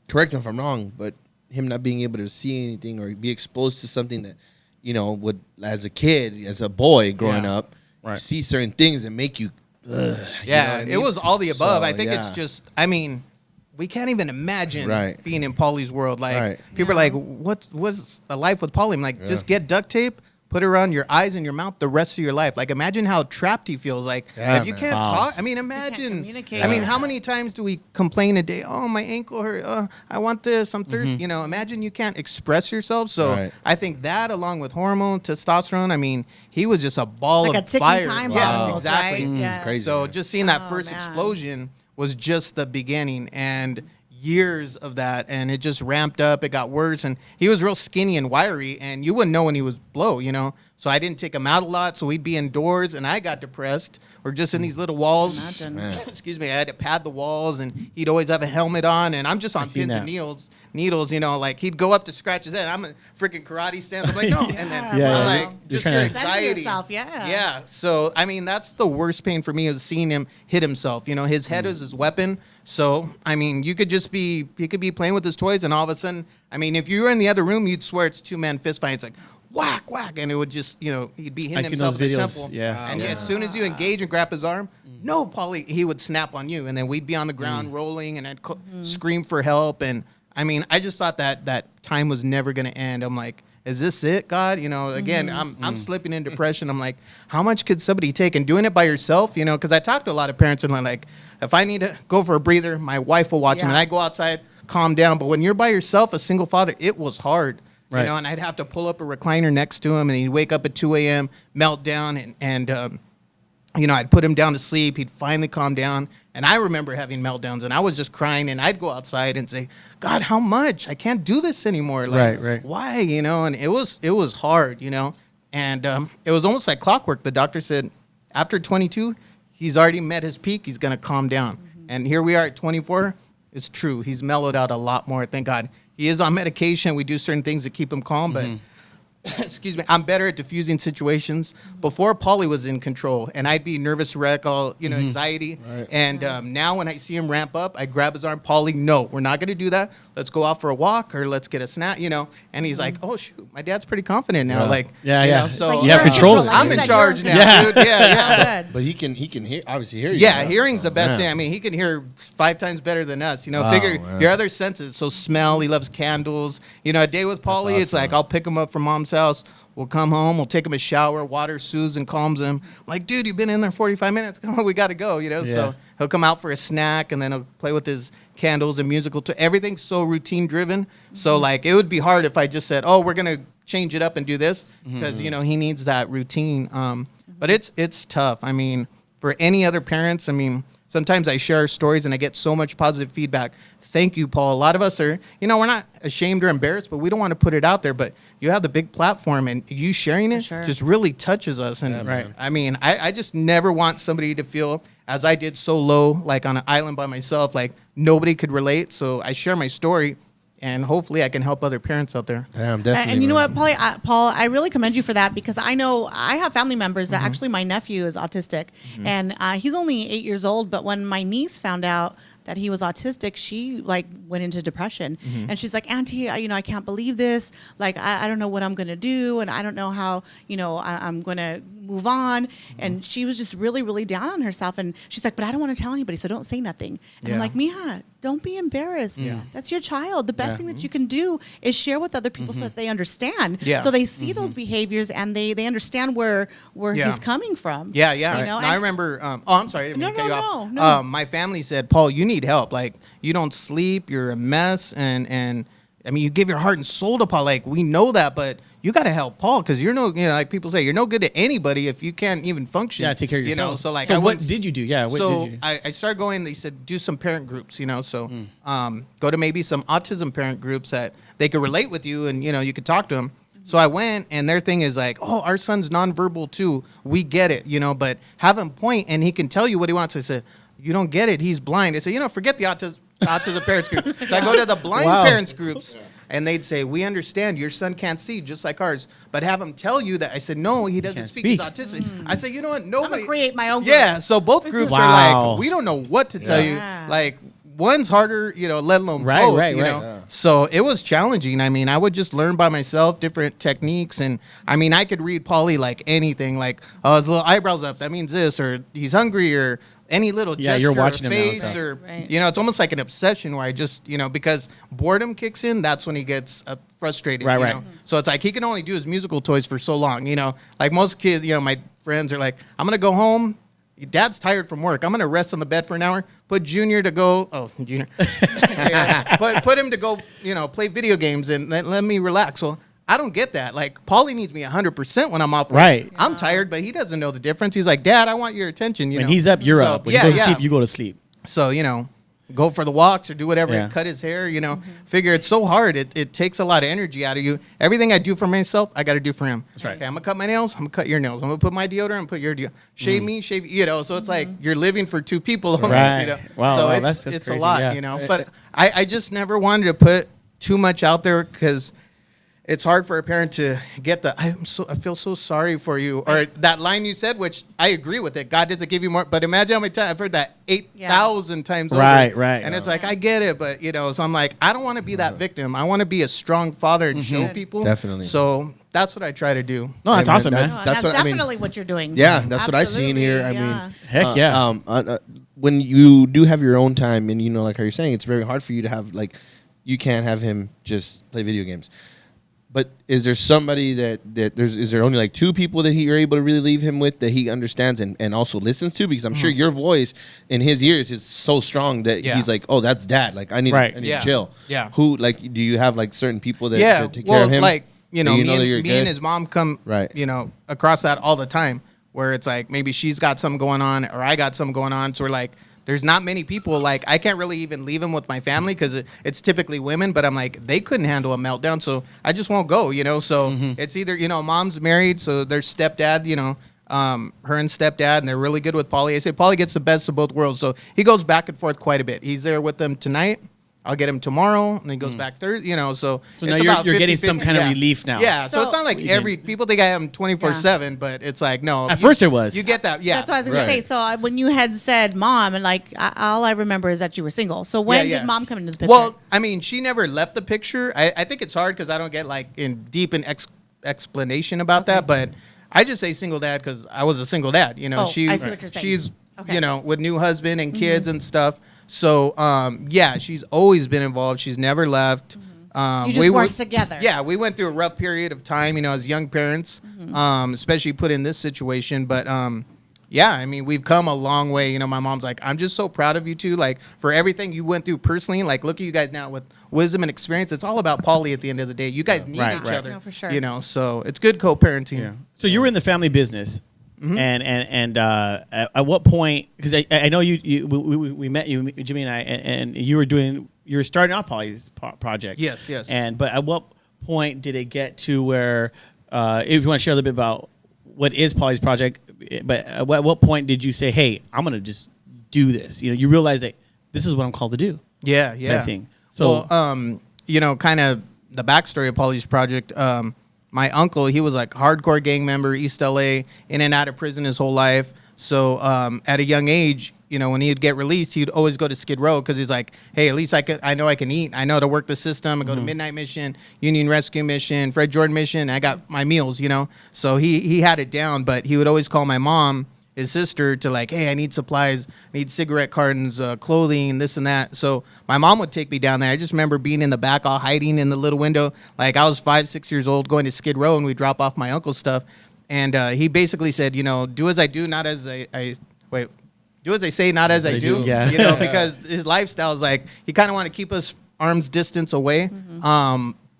correct me if I'm wrong, but him not being able to see anything or be exposed to something that, would as a kid, as a boy growing up, you see certain things that make you. It was all the above. I think it's just, we can't even imagine being in Pauly's world. Like people are like, what's a life with Pauly? I'm like, just get duct tape, put it around your eyes and your mouth the rest of your life. Like imagine how trapped he feels. Like if you can't talk, imagine. Communicate. How many times do we complain a day? Oh, my ankle hurt. I want this. I'm thirsty. Imagine you can't express yourself. So I think that, along with hormone, testosterone. He was just a ball Like of a ticking fire. time Yeah, bomb, exactly. right? Yeah. Crazy. So just seeing that first man. explosion was just the beginning, and years of that, and it just ramped up. It got worse, and he was real skinny and wiry, and you wouldn't know when he was blow, So I didn't take him out a lot, so we'd be indoors, and I got depressed, or just in these little walls. Imagine. Excuse me, I had to pad the walls, and he'd always have a helmet on, and I'm just on pins and needles, like he'd go up to scratch his head. I'm a freaking karate stance. I'm like, no, and then Yeah, I'm yeah. like, just You're your trying to- anxiety. Yourself, yeah. Yeah. So that's the worst pain for me, is seeing him hit himself. His head is his weapon. So you could he could be playing with his toys, and all of a sudden, if you were in the other room, you'd swear it's two-man fist fight. It's like whack, whack, and it would just, he'd be hitting I've seen himself those in the videos, temple. yeah. And as soon as you engage and grab his arm, no, Pauly, he would snap on you, and then we'd be on the ground rolling, and I'd scream for help. And I just thought that time was never going to end. I'm like, is this it, God? Again, I'm slipping in depression. I'm like, how much could somebody take? And doing it by yourself, because I talk to a lot of parents, and I'm like, if I need to go for a breather, my wife will watch him, and I go outside, calm down. But when you're by yourself, a single father, it was hard. Right. And I'd have to pull up a recliner next to him, and he'd wake up at 2 a.m., melt down, and I'd put him down to sleep. He'd finally calm down. And I remember having meltdowns, and I was just crying, and I'd go outside and say, God, how much? I can't do this anymore. Like, Right. why? And it was hard, and it was almost like clockwork. The doctor said, after 22, he's already met his peak. He's going to calm down. And here we are at 24. It's true. He's mellowed out a lot more. Thank God. He is on medication. We do certain things to keep him calm, but excuse me, I'm better at diffusing situations. Before, Pauly was in control, and I'd be nervous wreck, all anxiety. Right. And now when I see him ramp up, I grab his arm. Pauly, no, we're not going to do that. Let's go out for a walk or let's get a snack, And he's like, oh shoot, my dad's pretty confident now. So like, yeah, control. I'm in charge now, dude. Yeah. But he can hear, obviously hear you. Yeah, hearing's the best thing. I mean, he can hear 5 times better than us. Figure your other senses. So smell. He loves candles. A day with Pauly, it's like I'll pick him up from mom's house. We'll come home. We'll take him a shower. Water soothes and calms him. I'm like, dude, you've been in there 45 minutes. Come on, we got to go. So he'll come out for a snack, and then he'll play with his candles and musical. Everything's so routine driven. So like, it would be hard if I just said, oh, we're gonna change it up and do this, because he needs that routine. But it's tough. I mean, for any other parents, I mean, sometimes I share stories and I get so much positive feedback. Thank you, Paul. A lot of us are, we're not ashamed or embarrassed, but we don't want to put it out there. But you have the big platform, and you sharing it just really touches us. And I mean, I just never want somebody to feel, as I did, so low, like on an island by myself, like nobody could relate. So I share my story, and hopefully I can help other parents out there. Yeah, I'm definitely. And you know what, Paul, I really commend you for that, because I know I have family members that actually, my nephew is autistic, and he's only 8 years old. But when my niece found out that he was autistic, she like went into depression, and she's like, Auntie, I can't believe this. Like, I don't know what I'm gonna do, and I don't know how, I'm gonna move on. And she was just really, really down on herself. And she's like, but I don't want to tell anybody, so don't say nothing. And I'm like, Mija, don't be embarrassed. That's your child. The best thing that you can do is share with other people so that they understand. So they see those behaviors, and they understand where he's coming from. Yeah. I remember. I'm sorry. No. My family said, Paul, you need help. Like, you don't sleep. You're a mess. And I mean, you give your heart and soul to Paul. Like, we know that, but you got to help Paul, because you're like people say, you're no good to anybody if you can't even function. Yeah, take care of yourself. So like, what did you do? Yeah. I started going. They said do some parent groups. So go to maybe some autism parent groups that they could relate with you, and you could talk to them. So I went, and their thing is like, oh, our son's nonverbal too. We get it, but have him point, and he can tell you what he wants. I said, you don't get it. He's blind. I said, forget the autism parents group. So I go to the blind parents groups. And they'd say, we understand your son can't see just like ours, but have him tell you that. I said, no, he doesn't speak. He's autistic. I said, you know what? Nobody. I'm going to create my own group. Yeah, so both groups are like, we don't know what to tell you. Like, one's harder, let alone both, Right. So it was challenging. I mean, I would just learn by myself different techniques. And I mean, I could read Pauly like anything, like, oh, his little eyebrows up, that means this, or he's hungry, or any little gesture you're watching or face, him now, or it's almost like an obsession where I just, because boredom kicks in, that's when he gets frustrated. Right. So it's like he can only do his musical toys for so long. Like most kids, my friends are like, I'm gonna go home. Dad's tired from work. I'm gonna rest on the bed for an hour. Put Junior to go. Oh, Junior. Put him to go. Play video games and let me relax. Well, I don't get that. Like, Pauly needs me 100% when I'm off work. Right. I'm tired, but he doesn't know the difference. He's like, Dad, I want your attention. When he's up, you're up. When he goes to sleep, you go to sleep. So, go for the walks or do whatever, cut his hair, figure it's so hard. It takes a lot of energy out of you. Everything I do for myself, I got to do for him. That's right. Okay, I'm going to cut my nails. I'm going to cut your nails. I'm going to put my deodorant and put your deodorant. Shave me, shave you. So it's like you're living for two people. Right. Wow, so it's crazy. A lot, But I just never wanted to put too much out there, because it's hard for a parent to get I feel so sorry for you, or that line you said, which I agree with it. God doesn't give you more, but imagine how many times I've heard that 8,000 times over. Right. And it's like, I get it, but so I'm like, I don't want to be that victim. I want to be a strong father and show people. Definitely. So that's what I try to do. No, that's awesome, man. That's definitely what you're doing. Yeah, that's what I see in here. I mean, heck yeah. When you do have your own time, and like how you're saying, it's very hard for you to have, like, you can't have him just play video games. But is there somebody is there only like 2 people that you're able to really leave him with, that he understands and also listens to? Because I'm sure your voice in his ears is so strong that he's like, oh, that's Dad. Like, I need to chill. Yeah. Who, like, do you have like certain people that take care of him? Like, me and his mom come, across that all the time, where it's like maybe she's got something going on or I got something going on. So we're like, there's not many people, like, I can't really even leave him with my family, because it's typically women, but I'm like, they couldn't handle a meltdown, so I just won't go, So it's either, mom's married, so their stepdad, her and stepdad, and they're really good with Pauly. I say Pauly gets the best of both worlds, so he goes back and forth quite a bit. He's there with them tonight. I'll get him tomorrow, and he goes back Thursday. You know, so now you're getting some kind of relief now. Yeah, so it's not like people think I have him 24/7, but it's like no. At first it was. You get that, yeah. That's what I was going to say. So when you had said mom, and like all I remember is that you were single. So when did mom come into the picture? Well, I mean, she never left the picture. I think it's hard because I don't get like in deep explanation about that, but I just say single dad because I was a single dad. You know, I see what you're saying. She's you know, with new husband and kids and stuff. So, yeah, she's always been involved. She's never left. You just worked together. Yeah, we went through a rough period of time, you know, as young parents, especially put in this situation. But, yeah, I mean, we've come a long way. You know, my mom's like, I'm just so proud of you two, like, for everything you went through personally. Like, look at you guys now with wisdom and experience. It's all about Pauly at the end of the day. You guys need each other. No, for sure. You know, so it's good co-parenting. Yeah. So you were in the family business. And at what point? Because I know we met you, Jimmy and I, and you were starting off Pauly's project. Yes. But at what point did it get to where? If you want to share a little bit about what is Pauly's project, but at what point did you say, "Hey, I'm gonna just do this"? You know, you realize that this is what I'm called to do. Yeah. Type thing. So, you know, kind of the backstory of Pauly's project. My uncle, he was like hardcore gang member, East LA, in and out of prison his whole life. So at a young age, you know, when he'd get released, he'd always go to Skid Row because he's like, hey, at least I know I can eat. I know how to work the system. I go to Midnight Mission, Union Rescue Mission, Fred Jordan Mission. I got my meals, you know. So he had it down, but he would always call my mom, his sister, to like, hey, I need supplies, I need cigarette cartons, clothing, this and that. So my mom would take me down there. I just remember being in the back, all hiding in the little window. Like I was 5, 6 years old, going to Skid Row, and we drop off my uncle's stuff. And he basically said, you know, do as I do, not as do as I say, not as I do. Yeah. You know, because his lifestyle is like, he kind of wanted to keep us arm's distance away.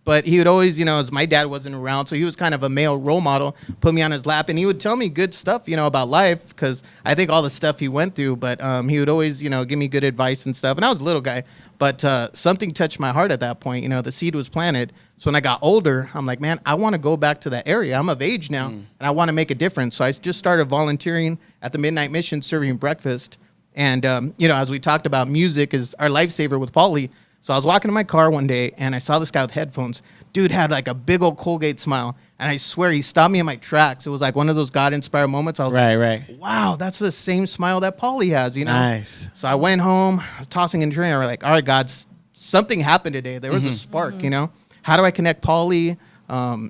But he would always, you know, as my dad wasn't around, so he was kind of a male role model, put me on his lap, and he would tell me good stuff, you know, about life, because I think all the stuff he went through, but he would always, you know, give me good advice and stuff. And I was a little guy, but something touched my heart at that point. You know, the seed was planted. So when I got older, I'm like, man, I want to go back to that area. I'm of age now, and I want to make a difference. So I just started volunteering at the Midnight Mission, serving breakfast. And, you know, as we talked about, music is our lifesaver with Pauly. So I was walking in my car one day, and I saw this guy with headphones. Dude had like a big old Colgate smile, and I swear he stopped me in my tracks. It was like one of those God-inspired moments. I was like, wow, that's the same smile that Pauly has, you know? Nice. So I went home, I was tossing and turning. I was like, all right, God, something happened today. There was a spark, you know? How do I connect Pauly,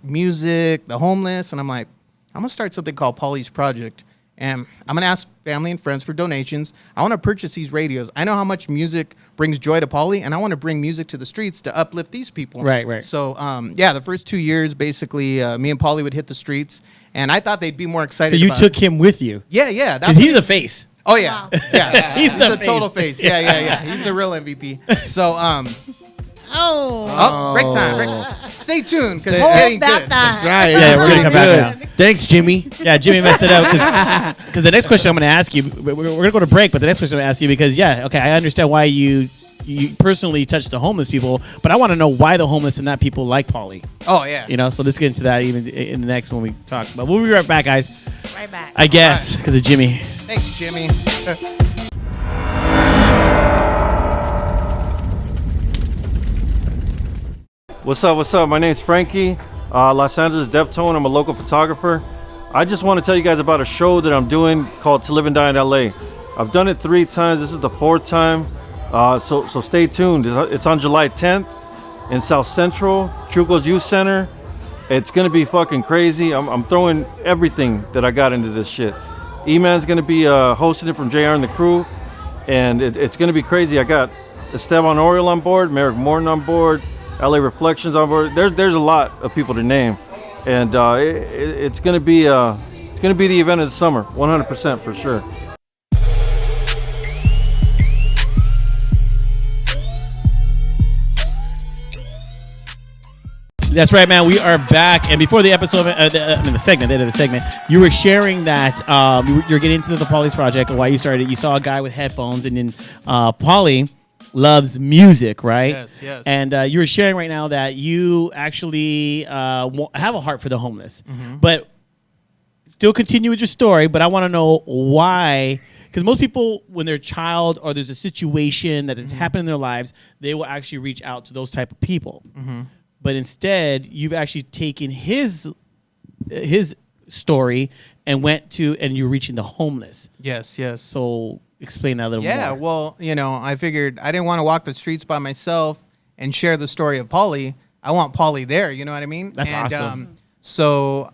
music, the homeless? And I'm like, I'm going to start something called Pauly's Project. And I'm going to ask family and friends for donations. I want to purchase these radios. I know how much music brings joy to Pauly, and I want to bring music to the streets to uplift these people. Right. So, yeah, the first 2 years, basically, me and Pauly would hit the streets, and I thought they'd be more excited. So you took him with you? Yeah. Because he's the face. Oh, yeah. Wow. Yeah. He's the total face. Yeah. He's the real MVP. So, break time. Stay tuned, because it's getting good. Right. Yeah, we're gonna come back now. Thanks, Jimmy. Yeah, Jimmy messed it up because the next question I'm going to ask you, we're going to go to break, but the next question I'm going to ask you, because I understand why you personally touch the homeless people, but I want to know why the homeless and not people like Pauly. Oh yeah. You know, so let's get into that even in the next when we talk. But we'll be right back, guys. Right back. I guess because of Jimmy. Thanks, Jimmy. What's up? My name's Frankie, Los Angeles Deftone. I'm a local photographer. I just want to tell you guys about a show that I'm doing called To Live and Die in LA. I've done it 3 times. This is the 4th time. So stay tuned. It's on July 10th in South Central, Chuco's Youth Center. It's going to be fucking crazy. I'm throwing everything that I got into this shit. E-Man's going to be hosting it from JR and the crew. And it's going to be crazy. I got Esteban Oriol on board, Merrick Morton on board, LA Reflections on board. There's a lot of people to name, and it's gonna be the event of the summer, 100% for sure. That's right, man. We are back, and before the episode, the end of the segment, you were sharing that you're getting into the Pauly's Project and why you started. You saw a guy with headphones, and then Pauly loves music, right? Yes. And you were sharing right now that you actually have a heart for the homeless. But still continue with your story, but I want to know why. Because most people, when they're a child or there's a situation that has happened in their lives, they will actually reach out to those type of people. But instead, you've actually taken his story and you're reaching the homeless. Yes. So explain that a little more. Yeah, well, I figured I didn't want to walk the streets by myself and share the story of Pauly. I want Pauly there, you know what I mean? That's awesome. So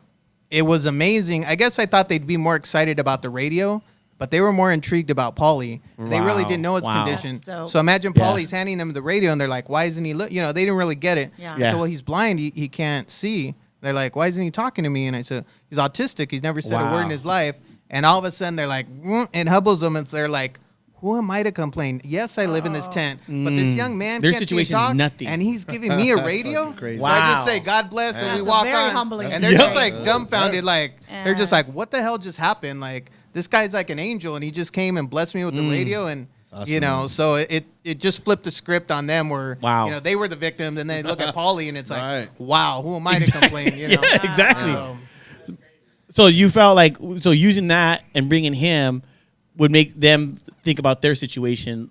it was amazing. I guess I thought they'd be more excited about the radio, but they were more intrigued about Pauly. They really didn't know his condition. So imagine Pauly's handing them the radio, and they're like, why isn't he they didn't really get it. Yeah. Yeah. So, well, he's blind. He can't see. They're like, why isn't he talking to me? And I said, he's autistic. He's never said a word in his life. And all of a sudden, they're like, and hubbles them, and they're like, who am I to complain? Yes, I live in this tent, but this young man Their can't situation is nothing. and he's giving me a radio. Crazy. So I just say, God bless, and we walk very on, humbling and they're just story. like dumbfounded, like they're just Yeah. like, what the hell just happened? Like this guy's like an angel, and he just came and blessed me with the radio, and awesome. so it just flipped the script on them, where they were the victims, and they look at Pauly, and it's like, wow, who am I to complain? Yeah, exactly. So you felt like using that and bringing him would make them think about their situation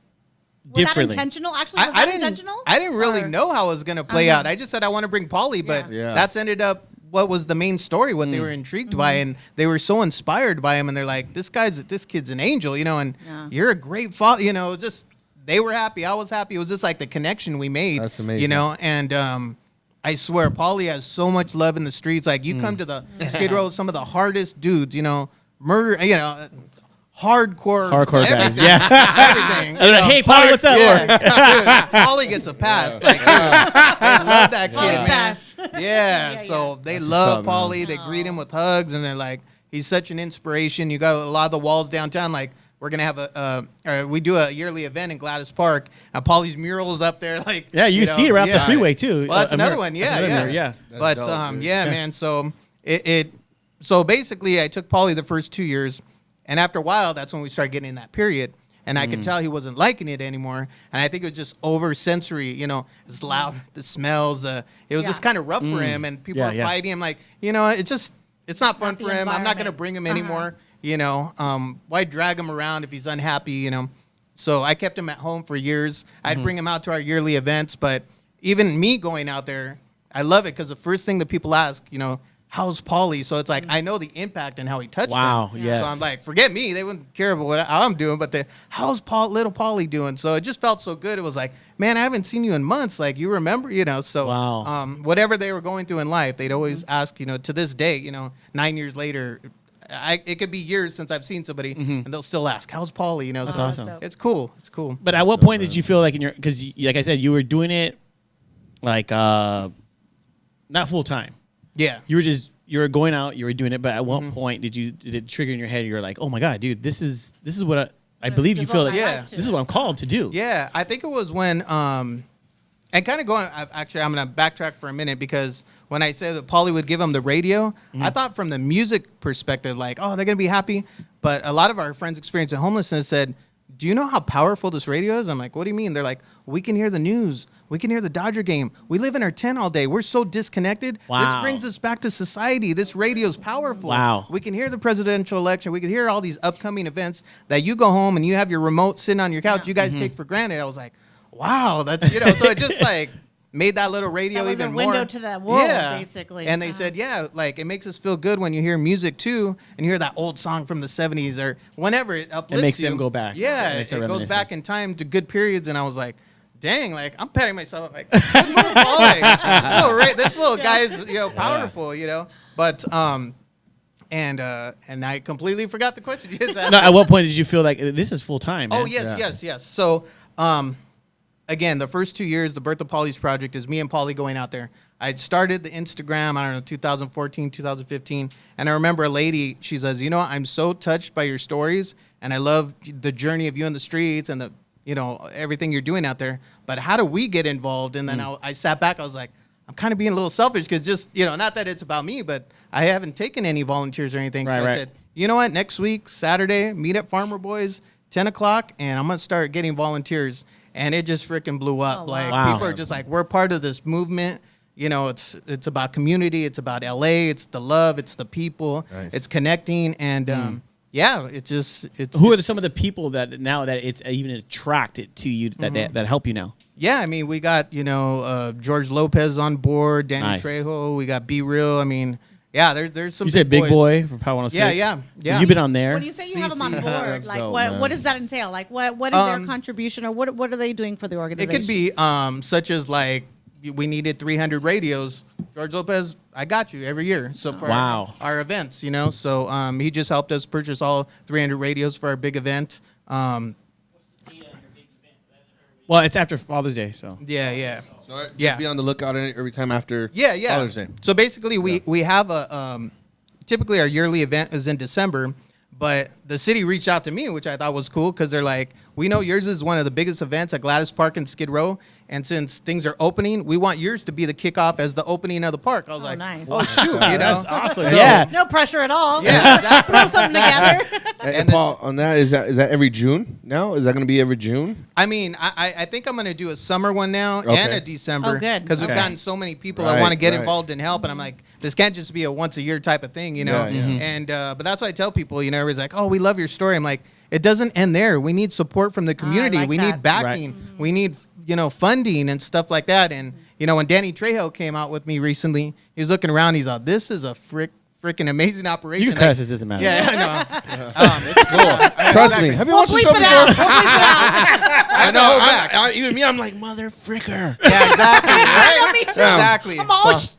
differently. Was that intentional? Actually, was that intentional? I didn't really know how it was going to play out. I just said I want to bring Pauly, but that's ended up what was the main story, what they were intrigued by, and they were so inspired by him, and they're like, this kid's an angel, and you're a great father, just they were happy. I was happy. It was just like the connection we made. That's amazing. And I swear, Pauly has so much love in the streets. Like, you come to the Skid Row, some of the hardest dudes, murder, hardcore guys, everything. Everything. They're like, hey, Pauly, what's up? Yeah. Dude, Pauly gets a pass. Like, dude, I love that kid, Pauly's man. pass. Yeah, so they love what's up, Pauly. They greet him with hugs, and they're like, he's such an inspiration. You got a lot of the walls downtown, like, we're gonna have we do a yearly event in Gladys Park, and Pauly's mural is up there. Like, you see it right off the freeway too. Well, that's another one. Yeah. But dope, yeah, man. So so basically, I took Pauly the first 2 years, and after a while, that's when we started getting in that period, and I could tell he wasn't liking it anymore, and I think it was just over sensory. It's loud, the smells. It was just kind of rough for him, and people are fighting him. Like, it's not fun for him. I'm not gonna bring him anymore. Why drag him around if he's unhappy, So I kept him at home for years. I'd bring him out to our yearly events, but even me going out there, I love it because the first thing that people ask, how's Pauly? So it's like, I know the impact and how he touched them. Wow, yes. So I'm like, forget me. They wouldn't care about how I'm doing, but how's little Pauly doing? So it just felt so good. It was like, man, I haven't seen you in months. Like, you remember, So whatever they were going through in life, they'd always ask, to this day, 9 years later, it could be years since I've seen somebody, and they'll still ask, "How's Pauly?" That's so awesome. It's cool. It's cool. But at what point did you feel like because like I said, you were doing it like not full time. Yeah. You were going out, you were doing it, but at what point did it trigger in your head? You were like, oh my God, dude, this is what I believe you feel like. Yeah. This is what I'm called to do. Yeah, I think it was when and kind of going. Actually, I'm gonna backtrack for a minute because when I said that Pauly would give them the radio, I thought from the music perspective, like, oh, they're gonna be happy. But a lot of our friends experiencing homelessness said, do you know how powerful this radio is? I'm like, what do you mean? They're like, we can hear the news. We can hear the Dodger game. We live in our tent all day. We're so disconnected. Wow. This brings us back to society. This radio is powerful. Wow. We can hear the presidential election. We can hear all these upcoming events that you go home and you have your remote sitting on your couch. You guys take for granted. I was like, wow, that's, so it just like made that little radio that was even a more. window to that world, basically. And they said, like, it makes us feel good when you hear music too, and you hear that old song from the 70s or whenever it uplifts you. It makes them go back. Yeah, it goes back in time to good periods. And I was like, dang, like, I'm patting myself like, this little guy is, powerful, But, and I completely forgot the question you just asked. No, at what point did you feel like this is full time? Oh, yes. So, again, the first 2 years, the Birth of Pauly's Project is me and Pauly going out there. I'd started the Instagram, 2014, 2015. And I remember a lady, she says, I'm so touched by your stories. And I love the journey of you in the streets and everything you're doing out there. But how do we get involved? And then I sat back. I was like, I'm kind of being a little selfish because just, not that it's about me, but I haven't taken any volunteers or anything. Right, so I said, you know what? Next week, Saturday, meet at Farmer Boys, 10 o'clock. And I'm going to start getting volunteers. And it just freaking blew up. Oh, like, wow. people are just like, we're part of this movement. you know, it's about community. It's about LA. It's the love. It's the people. Nice. It's connecting. And yeah, Who are some of the people that now that it's even attracted to you that help you now? Yeah, I mean, we got, you know, George Lopez on board, Danny Trejo. We got Be Real. I mean, yeah, there's some. You said Big Boy from Power 106? Yeah. So you've been on there. When you say you have them on board, like dope, what does that entail? Like what is their contribution, or what are they doing for the organization? It could be such as like we needed 300 radios. George Lopez, I got you every year. So for our events, you know, so he just helped us purchase all 300 radios for our big event. Well, it's after Father's Day, so. Yeah. So just be on the lookout every time after Father's Day. So basically, we have a typically our yearly event is in December, but the city reached out to me, which I thought was cool because they're like, we know yours is one of the biggest events at Gladys Park and Skid Row, and since things are opening, we want yours to be the kickoff as the opening of the park. I was like, nice. oh shoot, you know, That's awesome. So, Yeah. No pressure at all. Yeah, exactly. Throw something together. And Paul, on that, is that every June now? Is that going to be every June? I mean, I think I'm going to do a summer one now and a December. Oh, good. Because we've gotten so many people that want to get involved and help, and I'm like, this can't just be a once a year type of thing, you know. Yeah. And but that's what I tell people. You know, everybody's like, oh, we love your story. I'm like, it doesn't end there. We need support from the community. like we that. need backing. We need, you know, funding and stuff like that. And you know, when Danny Trejo came out with me recently, he was looking around. He's like, this is a freaking amazing operation. You can cuss, it doesn't matter. Yeah, I know. It's cool. Trust me. Have you watched the show Bleep it out. before? We'll bleep it out. I know. Even me, I'm like, mother fricker. Yeah, exactly. Right? Me too. Exactly. I'm always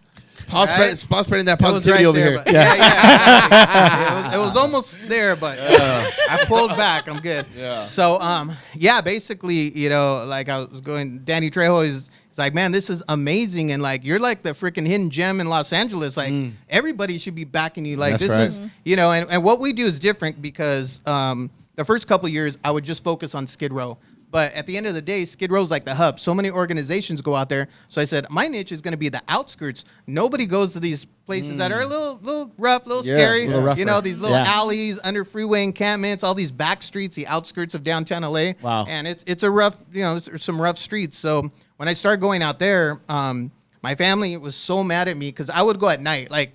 Paul's spreading that It was positivity right over there, here. but- yeah. It was almost there, but I pulled back. I'm good. Yeah. So, basically, you know, like I was going, Danny Trejo is like, man, this is amazing, and like you're like the freaking hidden gem in Los Angeles. Like everybody should be backing you. Like That's this is, right. you know, and what we do is different because the first couple years I would just focus on Skid Row. But at the end of the day, Skid Row's like the hub. So many organizations go out there. So I said, my niche is going to be the outskirts. Nobody goes to these places that are a little rough, a little scary. a little rougher. You know, these little Yeah. alleys, under freeway encampments, all these back streets, the outskirts of downtown LA. Wow. And it's a rough, you know, there's some rough streets. So when I started going out there, my family was so mad at me because I would go at night. Like,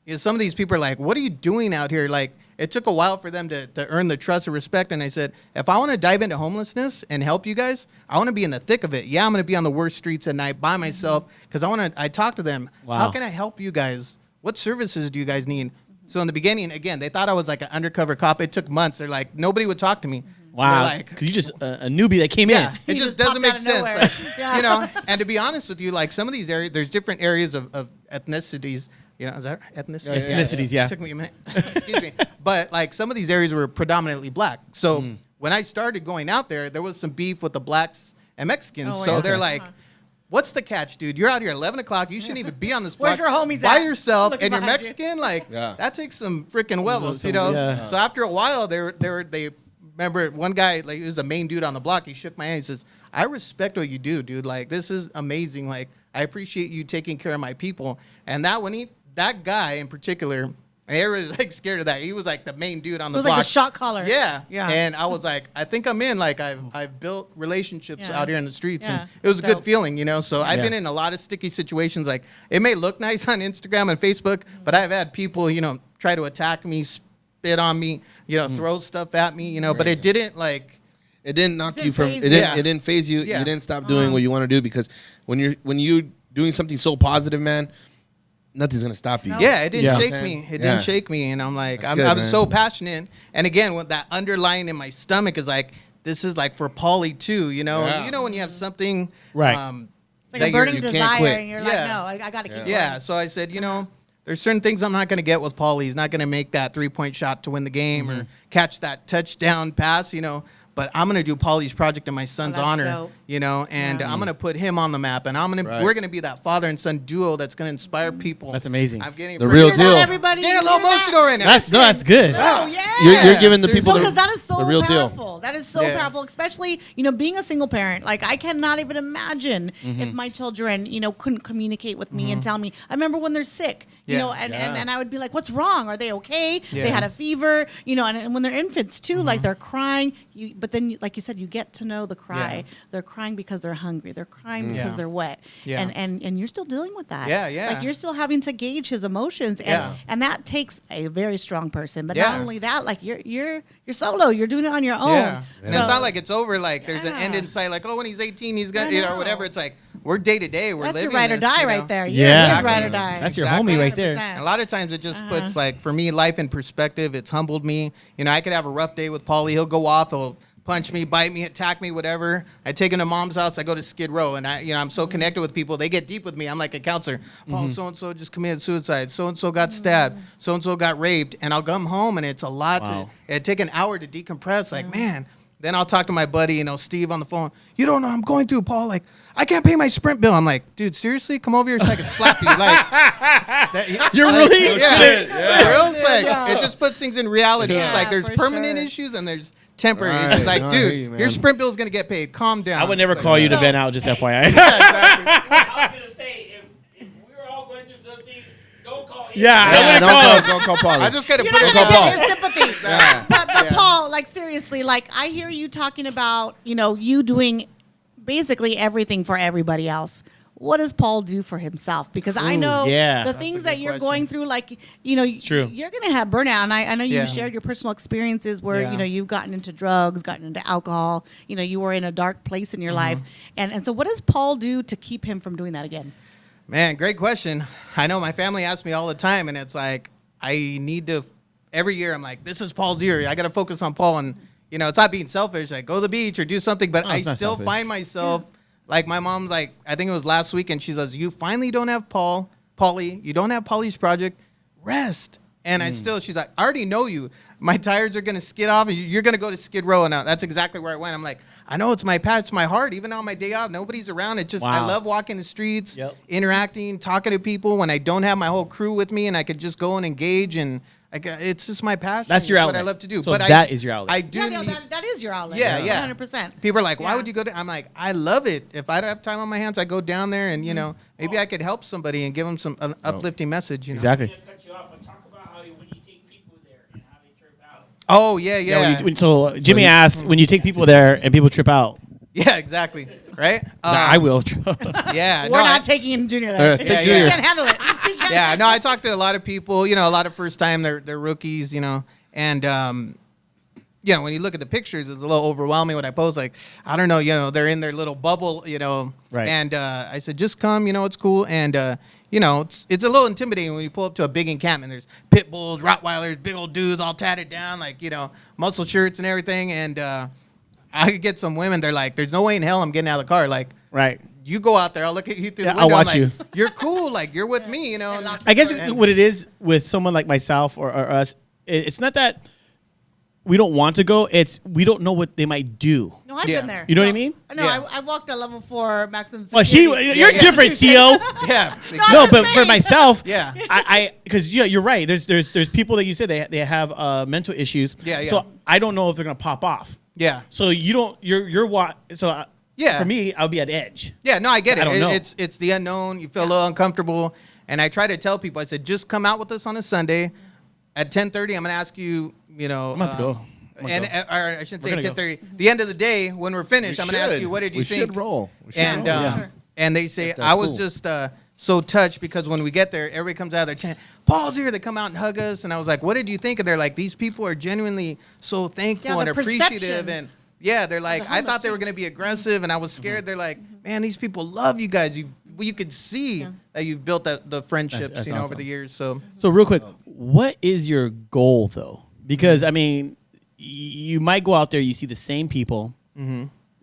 you know, some of these people are like, what are you doing out here? Like, it took a while for them to earn the trust and respect. And I said, if I want to dive into homelessness and help you guys, I want to be in the thick of it. Yeah, I'm going to be on the worst streets at night by myself because I talk to them. Wow. How can I help you guys? What services do you guys need? So in the beginning, again, they thought I was like an undercover cop. It took months. They're like, nobody would talk to me. Wow. They're like, Because you just a newbie that came yeah, in. it You just just doesn't popped make out of sense. nowhere. Like, Yeah. you know, and to be honest with you, like some of these areas, there's different areas of ethnicities. You know, is that ethnicity? Ethnicities, yeah. Took me a minute. Excuse me. But like some of these areas were predominantly black. So when I started going out there, there was some beef with the blacks and Mexicans. Oh, so yeah. they're Okay. like, what's the catch, dude? You're out here at 11 o'clock. You shouldn't even be on this block Where's your homies by at? yourself, Looking and you're behind you. Mexican. Like, Yeah. that takes some freaking huevos, you know? yeah. So after a while, they remember one guy, like, he was the main dude on the block. He shook my hand. He says, I respect what you do, dude. Like, this is amazing. Like, I appreciate you taking care of my people. And that guy in particular, everybody's like scared of that. He was like the main dude on the It was block. like the shot caller. Yeah. Yeah. And I was like, I think I'm in. Like, I've built relationships Yeah. out here in the streets. Yeah. And it was a good Dope. feeling, you know? So I've Yeah. been in a lot of sticky situations. Like, it may look nice on Instagram and Facebook, but I've had people, you know, try to attack me, spit on me, you know, throw stuff at me, you know, but it didn't like... It didn't knock Didn't you from. phase It you. didn't phase you. Yeah. You didn't stop doing what you want to do because when you're doing something so positive, man, nothing's gonna stop you. Yeah, it didn't Yeah. shake me. It Yeah. didn't shake me, and I'm like, That's I'm good, so man. passionate. And again, what that underlying in my stomach is like, this is like for Pauly too, you know. Yeah. You know when you have something, Right. Like that a burning you can't desire, quit. and you're Yeah. like, no, I got to keep going. Yeah, so I said, you know, there's certain things I'm not going to get with Pauly. He's not going to make that 3-point shot to win the game or catch that touchdown pass, you know. But I'm going to do Pauly's project in my son's that's honor, dope. you know, and Yeah. I'm going to put him on the map, and Right. we're going to be that father and son duo that's going to inspire people. That's amazing. I'm getting The freaking- real Hear that, deal. everybody. Getting a little Hear that? emotional right now. That's good. Oh, yeah. You're giving the people Because that is so the real deal. powerful. That is so Yeah. powerful, especially, you know, being a single parent. Like, I cannot even imagine if my children, you know, couldn't communicate with me and tell me. I remember when they're sick, And I would be like, what's wrong? Are they okay? Yeah. They had a fever, and when they're infants too, like they're crying. But then, like you said, you get to know the cry. Yeah. They're crying because they're hungry. They're crying because they're wet. Yeah. And you're still dealing with that. Yeah, yeah. Like you're still having to gauge his emotions, and that takes a very strong person. But not only that, like you're solo. You're doing it on your own. Yeah. And it's not like it's over. Like there's an end in sight. Like, oh, when he's 18, he's gonna, or whatever. It's like we're day to day. We're That's living your ride or this, die you know? right there. Yeah. It's ride or die. That's your homie right there. 100%. A lot of times it just puts, like, for me, life in perspective. It's humbled me. I could have a rough day with Paulie. He'll go off. He'll punch me, bite me, attack me, whatever. I take him to mom's house. I go to Skid Row, and I'm so connected with people. They get deep with me. I'm like a counselor. Paul, so-and-so just committed suicide. So-and-so got stabbed. So-and-so got raped. And I'll come home, and it's a lot. It'd take an hour to decompress. Like, man. Then I'll talk to my buddy, Steve on the phone. You don't know I'm going through, Paul. Like, I can't pay my Sprint bill. I'm like, dude, seriously? Come over here so I can slap you. Like, You're really? Yeah. It just puts things in reality. Yeah, it's like there's for permanent sure. issues and there's temporary Right. issues. Like, No, I hear dude, you, man. your Sprint bill is going to get paid. Calm down. I would never It's call like, you to So- vent out, just FYI. Yeah, exactly. I was gonna say if we were all going through something, don't call him. Yeah. Don't call Paulie. I just got to You're put not it gonna Paul. get his sympathy. Yeah. But Yeah. Paul, like seriously, like I hear you talking about, you doing basically everything for everybody else. What does Paul do for himself? Because I know yeah. the That's things a that good you're question. going through, like, true. you're going to have burnout. And I know you Yeah. shared your personal experiences where, Yeah. you've gotten into drugs, gotten into alcohol, you were in a dark place in your life. And so what does Paul do to keep him from doing that again? Man, great question. I know my family asks me all the time, and it's like, I need to, every year I'm like, this is Paul's year. I got to focus on Paul. And, it's not being selfish. Like, go to the beach or do something. But I it's not still selfish. find myself, like my mom's like, I think it was last week, and she says, you finally don't have Paulie. You don't have Pauly's Project. Rest. And she's like, I already know you. My tires are going to skid off, and you're going to go to Skid Row. And that's exactly where I went. I'm like, I know it's my passion, it's my heart. Even on my day off, nobody's around. It's just, I Wow. love walking the streets, Yep. interacting, talking to people when I don't have my whole crew with me, and I could just go and engage. And it's just my passion. That's your It's outlet. what I love to do. So but that is your outlet. I do need, that is your outlet. Yeah, yeah. 100%. people are like, why Yeah. would you go there? I'm like, I love it. If I don't have time on my hands, I go down there and, maybe I could help somebody and give them some uplifting message. Exactly. I'm gonna cut you off, but talk about how when you take people there and how they trip out. Oh, yeah. So Jimmy asked, when you take people there and people trip out, Yeah, exactly. Right? I will. Yeah. We're not taking Junior there. Take Yeah, Junior. He can't handle it. He can't Yeah, no, I talk to a lot of people, a lot of first time, they're rookies, and, when you look at the pictures, it's a little overwhelming when I post, like, I don't know, they're in their little bubble, Right. And I said, just come, it's cool. And, it's a little intimidating when you pull up to a big encampment. There's pit bulls, Rottweilers, big old dudes all tatted down, like, muscle shirts and everything. And I could get some women, they're like, there's no way in hell I'm getting out of the car. Like, Right. you go out there, I'll look at you through the Yeah, window. I'll I'm watch like, you. You're cool, like, you're with me, I guess what it is with someone like myself or us, it's not that we don't want to go. It's we don't know what they might do. No, I've Yeah. been there. You know what I mean? No, Yeah. I walked a level 4 maximum Well, security. you're yeah. different, Theo. Yeah. No, I'm but just for saying. myself, Yeah. I because you're right. There's people that you said they have mental issues. Yeah, yeah. So I don't know if they're gonna pop off. Yeah. So you don't. You're what? So Yeah. For me, I'll be at edge. Yeah, no, I get it. I don't know. It's the unknown. You feel a little uncomfortable. And I try to tell people, I said, just come out with us on a Sunday. At 10:30, I'm going to ask you, I'm gonna have to go. I'm gonna And go. or I shouldn't say We're gonna 10:30. The end of the day, when we're finished, I'm going to ask you, what did you we think? Should roll. We should And roll. Sure. and they say, that's I was cool. just so touched because when we get there, everybody comes out of their tent. Paul's here. They come out and hug us. And I was like, what did you think? And they're like, these people are genuinely so thankful Yeah, and the appreciative. perception. And yeah, they're like, The I thought they homeless, were going to be aggressive and I was scared. They're like, man, these people love you guys. You could see that you've built the friendships, That's over awesome. the years. So So real quick, what is your goal though? Because I mean, you might go out there, you see the same people.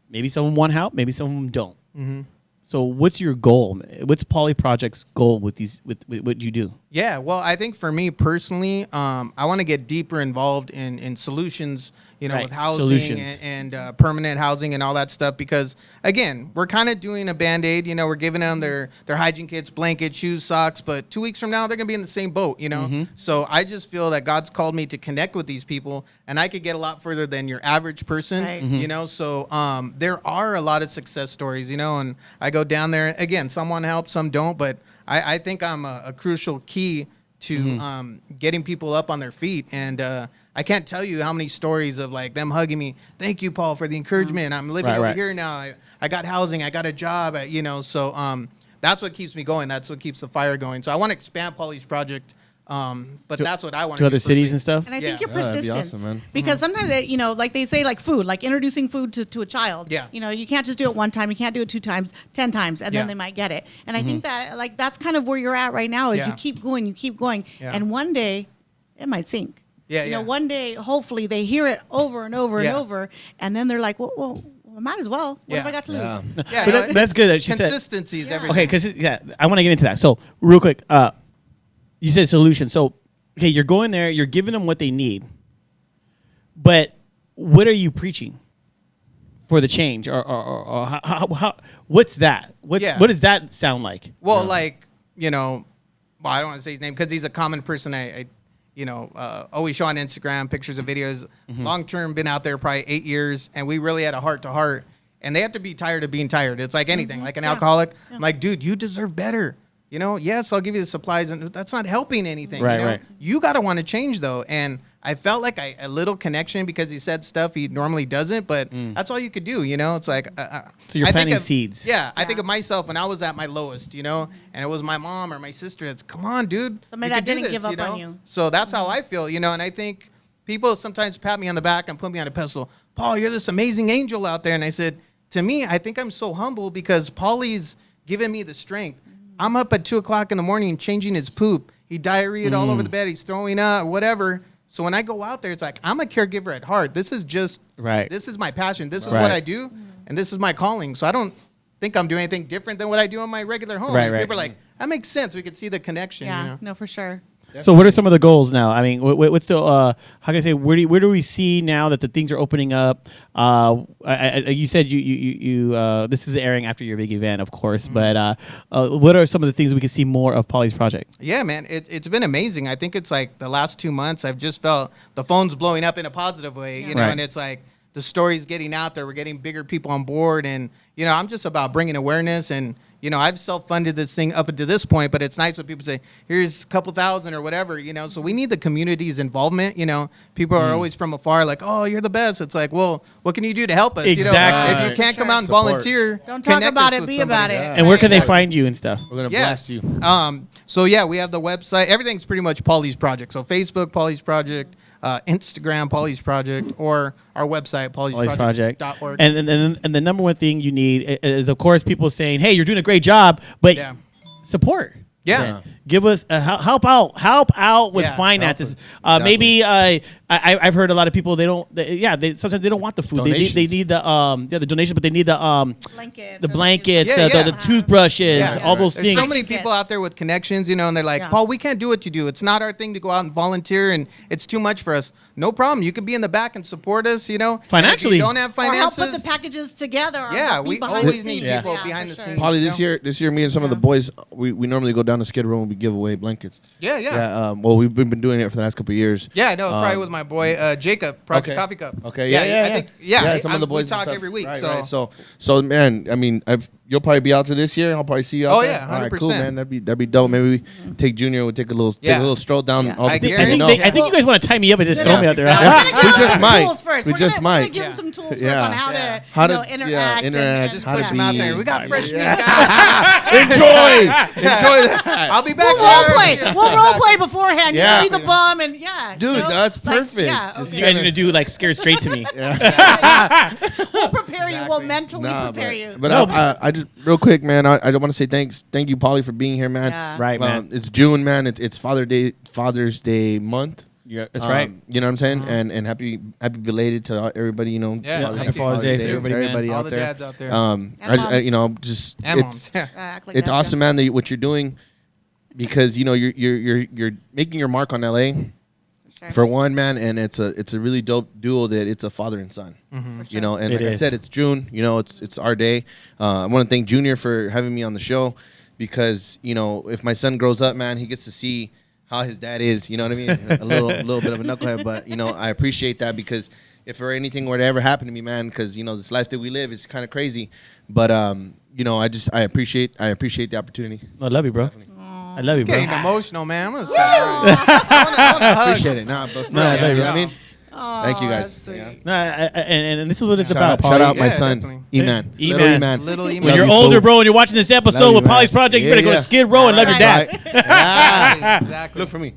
Maybe some of them want help, maybe some of them don't. So what's your goal? What's Pauly Project's goal with with what you do? yeah, well, I think for me personally, I want to get deeper involved in solutions, Right, with housing solutions. and permanent housing and all that stuff. Because again, we're kind of doing a Band-Aid. We're giving them their hygiene kits, blankets, shoes, socks. But 2 weeks from now, they're gonna be in the same boat. So I just feel that God's called me to connect with these people, and I could get a lot further than your average person. Right. So there are a lot of success stories. And I go down there again. Some want help, some don't, but I think I'm a crucial key to getting people up on their feet. And I can't tell you how many stories of like them hugging me. Thank you, Paul, for the encouragement. I'm living over here now. I got housing. I got a job. You know, so that's what keeps me going. That's what keeps the fire going. So I want to expand Pauly's project. But that's what I want to other cities and stuff. And I think your persistence, awesome, man. because sometimes they, you know, like they say, like food, like introducing food to a child. Yeah. You know, you can't just do it one time. You can't do it 2 times, 10 times, and then they might get it. And I think that like that's kind of where you're at right now. Is you keep going, and one day it might sink. Yeah, you know, one day hopefully they hear it over and over and over, and then they're like, well, I might as well. What have I got to lose? Yeah, But that's good that she said. consistency is everything. Okay, because I want to get into that. So real quick, you said solution. So okay, you're going there, you're giving them what they need, but what are you preaching for the change, or how what's that? What does that sound like? Well, like, you know, well, I don't want to say his name because he's a common person. I always show on Instagram pictures of videos. Long term, been out there probably 8 years, and we really had a heart to heart. And they have to be tired of being tired. It's like anything, like an alcoholic. I'm like, dude, you deserve better. You know, yes, I'll give you the supplies, and that's not helping anything. Right, you know? right. You got to want to change, though. And I felt like a little connection because he said stuff he normally doesn't, but that's all you could do, you know? It's like... So you're planting seeds. Yeah, I think of myself when I was at my lowest, you know? And it was my mom or my sister that's, come on, dude. Somebody you that can do didn't this, give up you know? on you. So that's how I feel, you know? And I think people sometimes pat me on the back and put me on a pedestal. Paul, you're this amazing angel out there. And I said, to me, I think I'm so humble because Pauly's given me the strength. I'm up at 2 o'clock in the morning changing his poop. He diarrheaed all over the bed. He's throwing up, whatever. So when I go out there, it's like, I'm a caregiver at heart. This is just, this is my passion. This is what I do, and this is my calling. So I don't think I'm doing anything different than what I do in my regular home. People are like, that makes sense. We can see the connection. Yeah, you know? no, for sure. So what are some of the goals now? I mean, what's the how can I say where do we see now that the things are opening up? You said you this is airing after your big event, of course, but what are some of the things we can see more of Pauly's project? Yeah, man, it's been amazing. I think it's like the last 2 months I've just felt the phone's blowing up in a positive way, you know, and it's like the story's getting out there. We're getting bigger people on board, and you know, I'm just about bringing awareness. And you know, I've self-funded this thing up until this point, but it's nice when people say, here's a couple thousand or whatever, you know. So we need the community's involvement, you know. People are always from afar like, oh, you're the best. It's like, well, what can you do to help us? Exactly. You know, if you can't come out and volunteer, don't talk about it, be about it. And where can they find you and stuff? We're gonna blast you. So yeah, we have the website. Everything's pretty much Pauly's Project. So Facebook, Pauly's Project. Instagram, Pauly's Project, or our website, PaulysProject.org. And the number one thing you need is, of course, people saying, "Hey, you're doing a great job," but support. Yeah. Give us help out with finances. Maybe I've heard a lot of people sometimes they don't want the food. They need the donation, but they need the blankets, the toothbrushes, all those things. There's so many people out there with connections, you know, and they're like, Paul, we can't do what you do. It's not our thing to go out and volunteer, and it's too much for us. No problem. You can be in the back and support us, you know. Financially. If you don't have finances. Or help put the packages together. Yeah, we always need people behind the scenes. Pauly, this year, me and some of the boys, we normally go down to Skid Row and we give away blankets. Yeah. Well, we've been doing it for the last couple of years. Yeah, I know. Probably with my boy Jacob, Project Coffee Cup. Okay. I think, some of the boys we talk every week. Right. So man, I mean, you'll probably be out there this year. I'll probably see you out there. Yeah, 100%. All right, cool, man. That'd be dope. Maybe we take Junior. We'll take a little stroll down. Yeah. I think you guys want to tie me up and just throw me out there. We just might. We just might. Give them some tools first on how to interact. Just push them out there. We got fresh meat, guys. Enjoy that. I'll be back. We'll role play beforehand. You be the bum and dude, that's perfect. You guys are gonna do like scared straight to me. We'll prepare you. We'll mentally prepare you. But I just real quick, man. I want to say thank you, Pauly, for being here, man. Yeah. Right, man. It's June, man. It's Father's Day month. Yeah, that's right. You know what I'm saying? And happy belated to everybody. You know, happy Father's Day to everybody all out the there. dads out there. It's awesome, man. What you're doing, because you know you're making your mark on LA. For one, man, and it's a really dope duo that it's a father and son. You know, and I said, it's June. You know, it's our day. I want to thank Junior for having me on the show, because you know, if my son grows up, man, he gets to see how his dad is. You know what I mean? a little bit of a knucklehead, but you know, I appreciate that, because if anything were to ever happen to me, man, because you know, this life that we live is kind of crazy, but you know, I appreciate the opportunity. I love you, bro. Oh, I love you, bro. Getting emotional, man. I'm gonna start crying. I wanna hug. Appreciate it. Nah, but for No, I real, love you, you know bro. what I mean? Thank you guys. that's sweet. Yeah. No, and this is what it's Shout about, out, shout out my Yeah, son, definitely. E-Man. E-Man. Little E-Man. Little E-Man. When Love you're you, older, fool. bro, and you're watching this episode Love you, with Polly's man. Project, you Yeah, better go yeah. to Skid Row and love your That's dad. right. Yeah. Exactly. Look for me.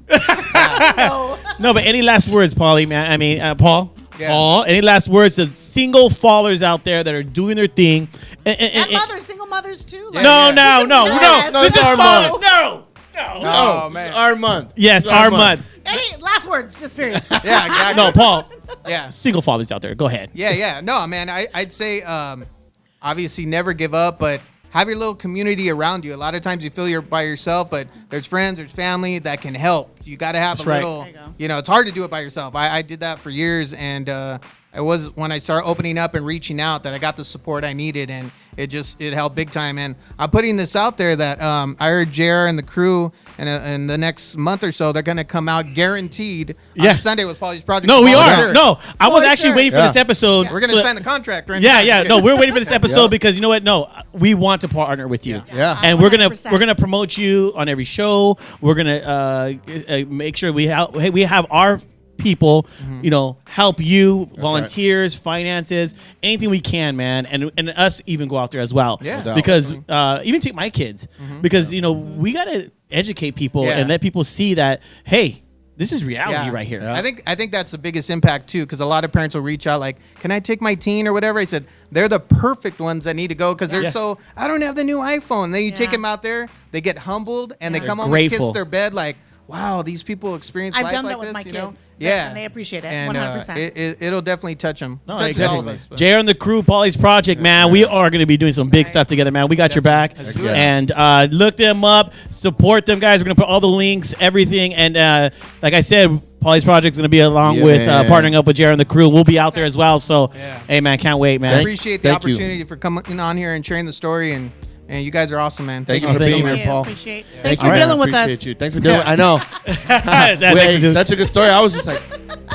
No, but any last words, Polly, man? I mean, Paul. Yeah. Paul, any last words to single fathers out there that are doing their thing? And mothers, single mothers too. Yeah, No, yeah. no. Yes. This is our father. month. No. Oh, man. Our month. Yes, It's our month. Any last words? Just period. Yeah, exactly. No, Paul. Yeah. Single fathers out there. Go ahead. Yeah. No, man, I'd say obviously never give up, but have your little community around you. A lot of times you feel you're by yourself, but there's friends, there's family that can help. You got to have That's a right. little, There you go. you know, it's hard to do it by yourself. I did that for years, and it was when I started opening up and reaching out that I got the support I needed, and it helped big time. And I'm putting this out there that I heard JR and the crew in the next month or so, they're going to come out guaranteed Yeah. on Sunday with Pauly's Project. No, we For are. sure. No, I was For actually sure. waiting for Yeah. this episode. We're going to sign the contract right Yeah, now. yeah. Just No, kidding. we're waiting for this episode Yeah. because you know what? No, we want to partner with you. Yeah. And we're gonna 100%. promote you on every show. We're gonna make sure we have our people, you know, help you, volunteers, finances, anything we can, man, and us even go out there as well. Yeah. No doubt. Because even take my kids, because you know we gotta educate people Yeah. and let people see that hey, this is reality Yeah. right here. Yeah. I think that's the biggest impact too, because a lot of parents will reach out like, "Can I take my teen or whatever?" I said they're the perfect ones that need to go because they're Yeah. so. I don't have the new iPhone. Then you take Yeah. them out there, they get humbled, and they Yeah. come home Grateful. and kiss their bed like, "Wow, these people experience I've life done like that with this." my you kids. know? Yeah, Yeah, and they appreciate it. And 100%. it'll definitely touch them. No, Touches exactly. all of us. but- JR and the crew, Polly's Project, man. We are going to be doing some big stuff together, man. We got your back. Let's do it. And look them up, support them, guys. We're going to put all the links, everything. And like I said, Polly's Project is going to be along Yeah, with man. partnering up with JR and the crew. We'll be out there as well. So, Yeah. hey, man, can't wait, man. I appreciate the thank you. opportunity for coming on here and sharing the story, and you guys are awesome, man. Thank you Oh, for thank being you. here, Paul. Appreciate. Thank Thanks you, for man. dealing with us. Appreciate you. Thanks for dealing. Yeah. I know. That- Wait, such a good story. I was just like,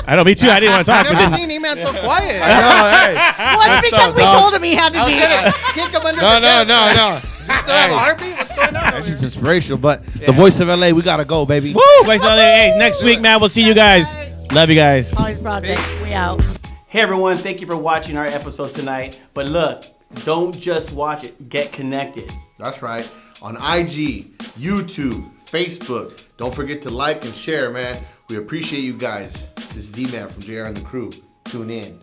I know, me too. I didn't want to talk, I've but never this, seen E-Man so quiet. I know. Hey. Well, it's because we dog. told him he had to I was be gonna here. kick him under No, the desk. no. You still have a heartbeat? What's going on? She's inspirational, but the voice of LA, we gotta go, baby. woo! Guys, hey, next week, man, we'll see you guys. Love you guys. Polly's Project. We out. Hey everyone, thank you for watching our episode tonight. But look, don't just watch it, get connected. That's right. On IG, YouTube, Facebook. Don't forget to like and share, man. We appreciate you guys. This is E-Man from JR and the crew. Tune in.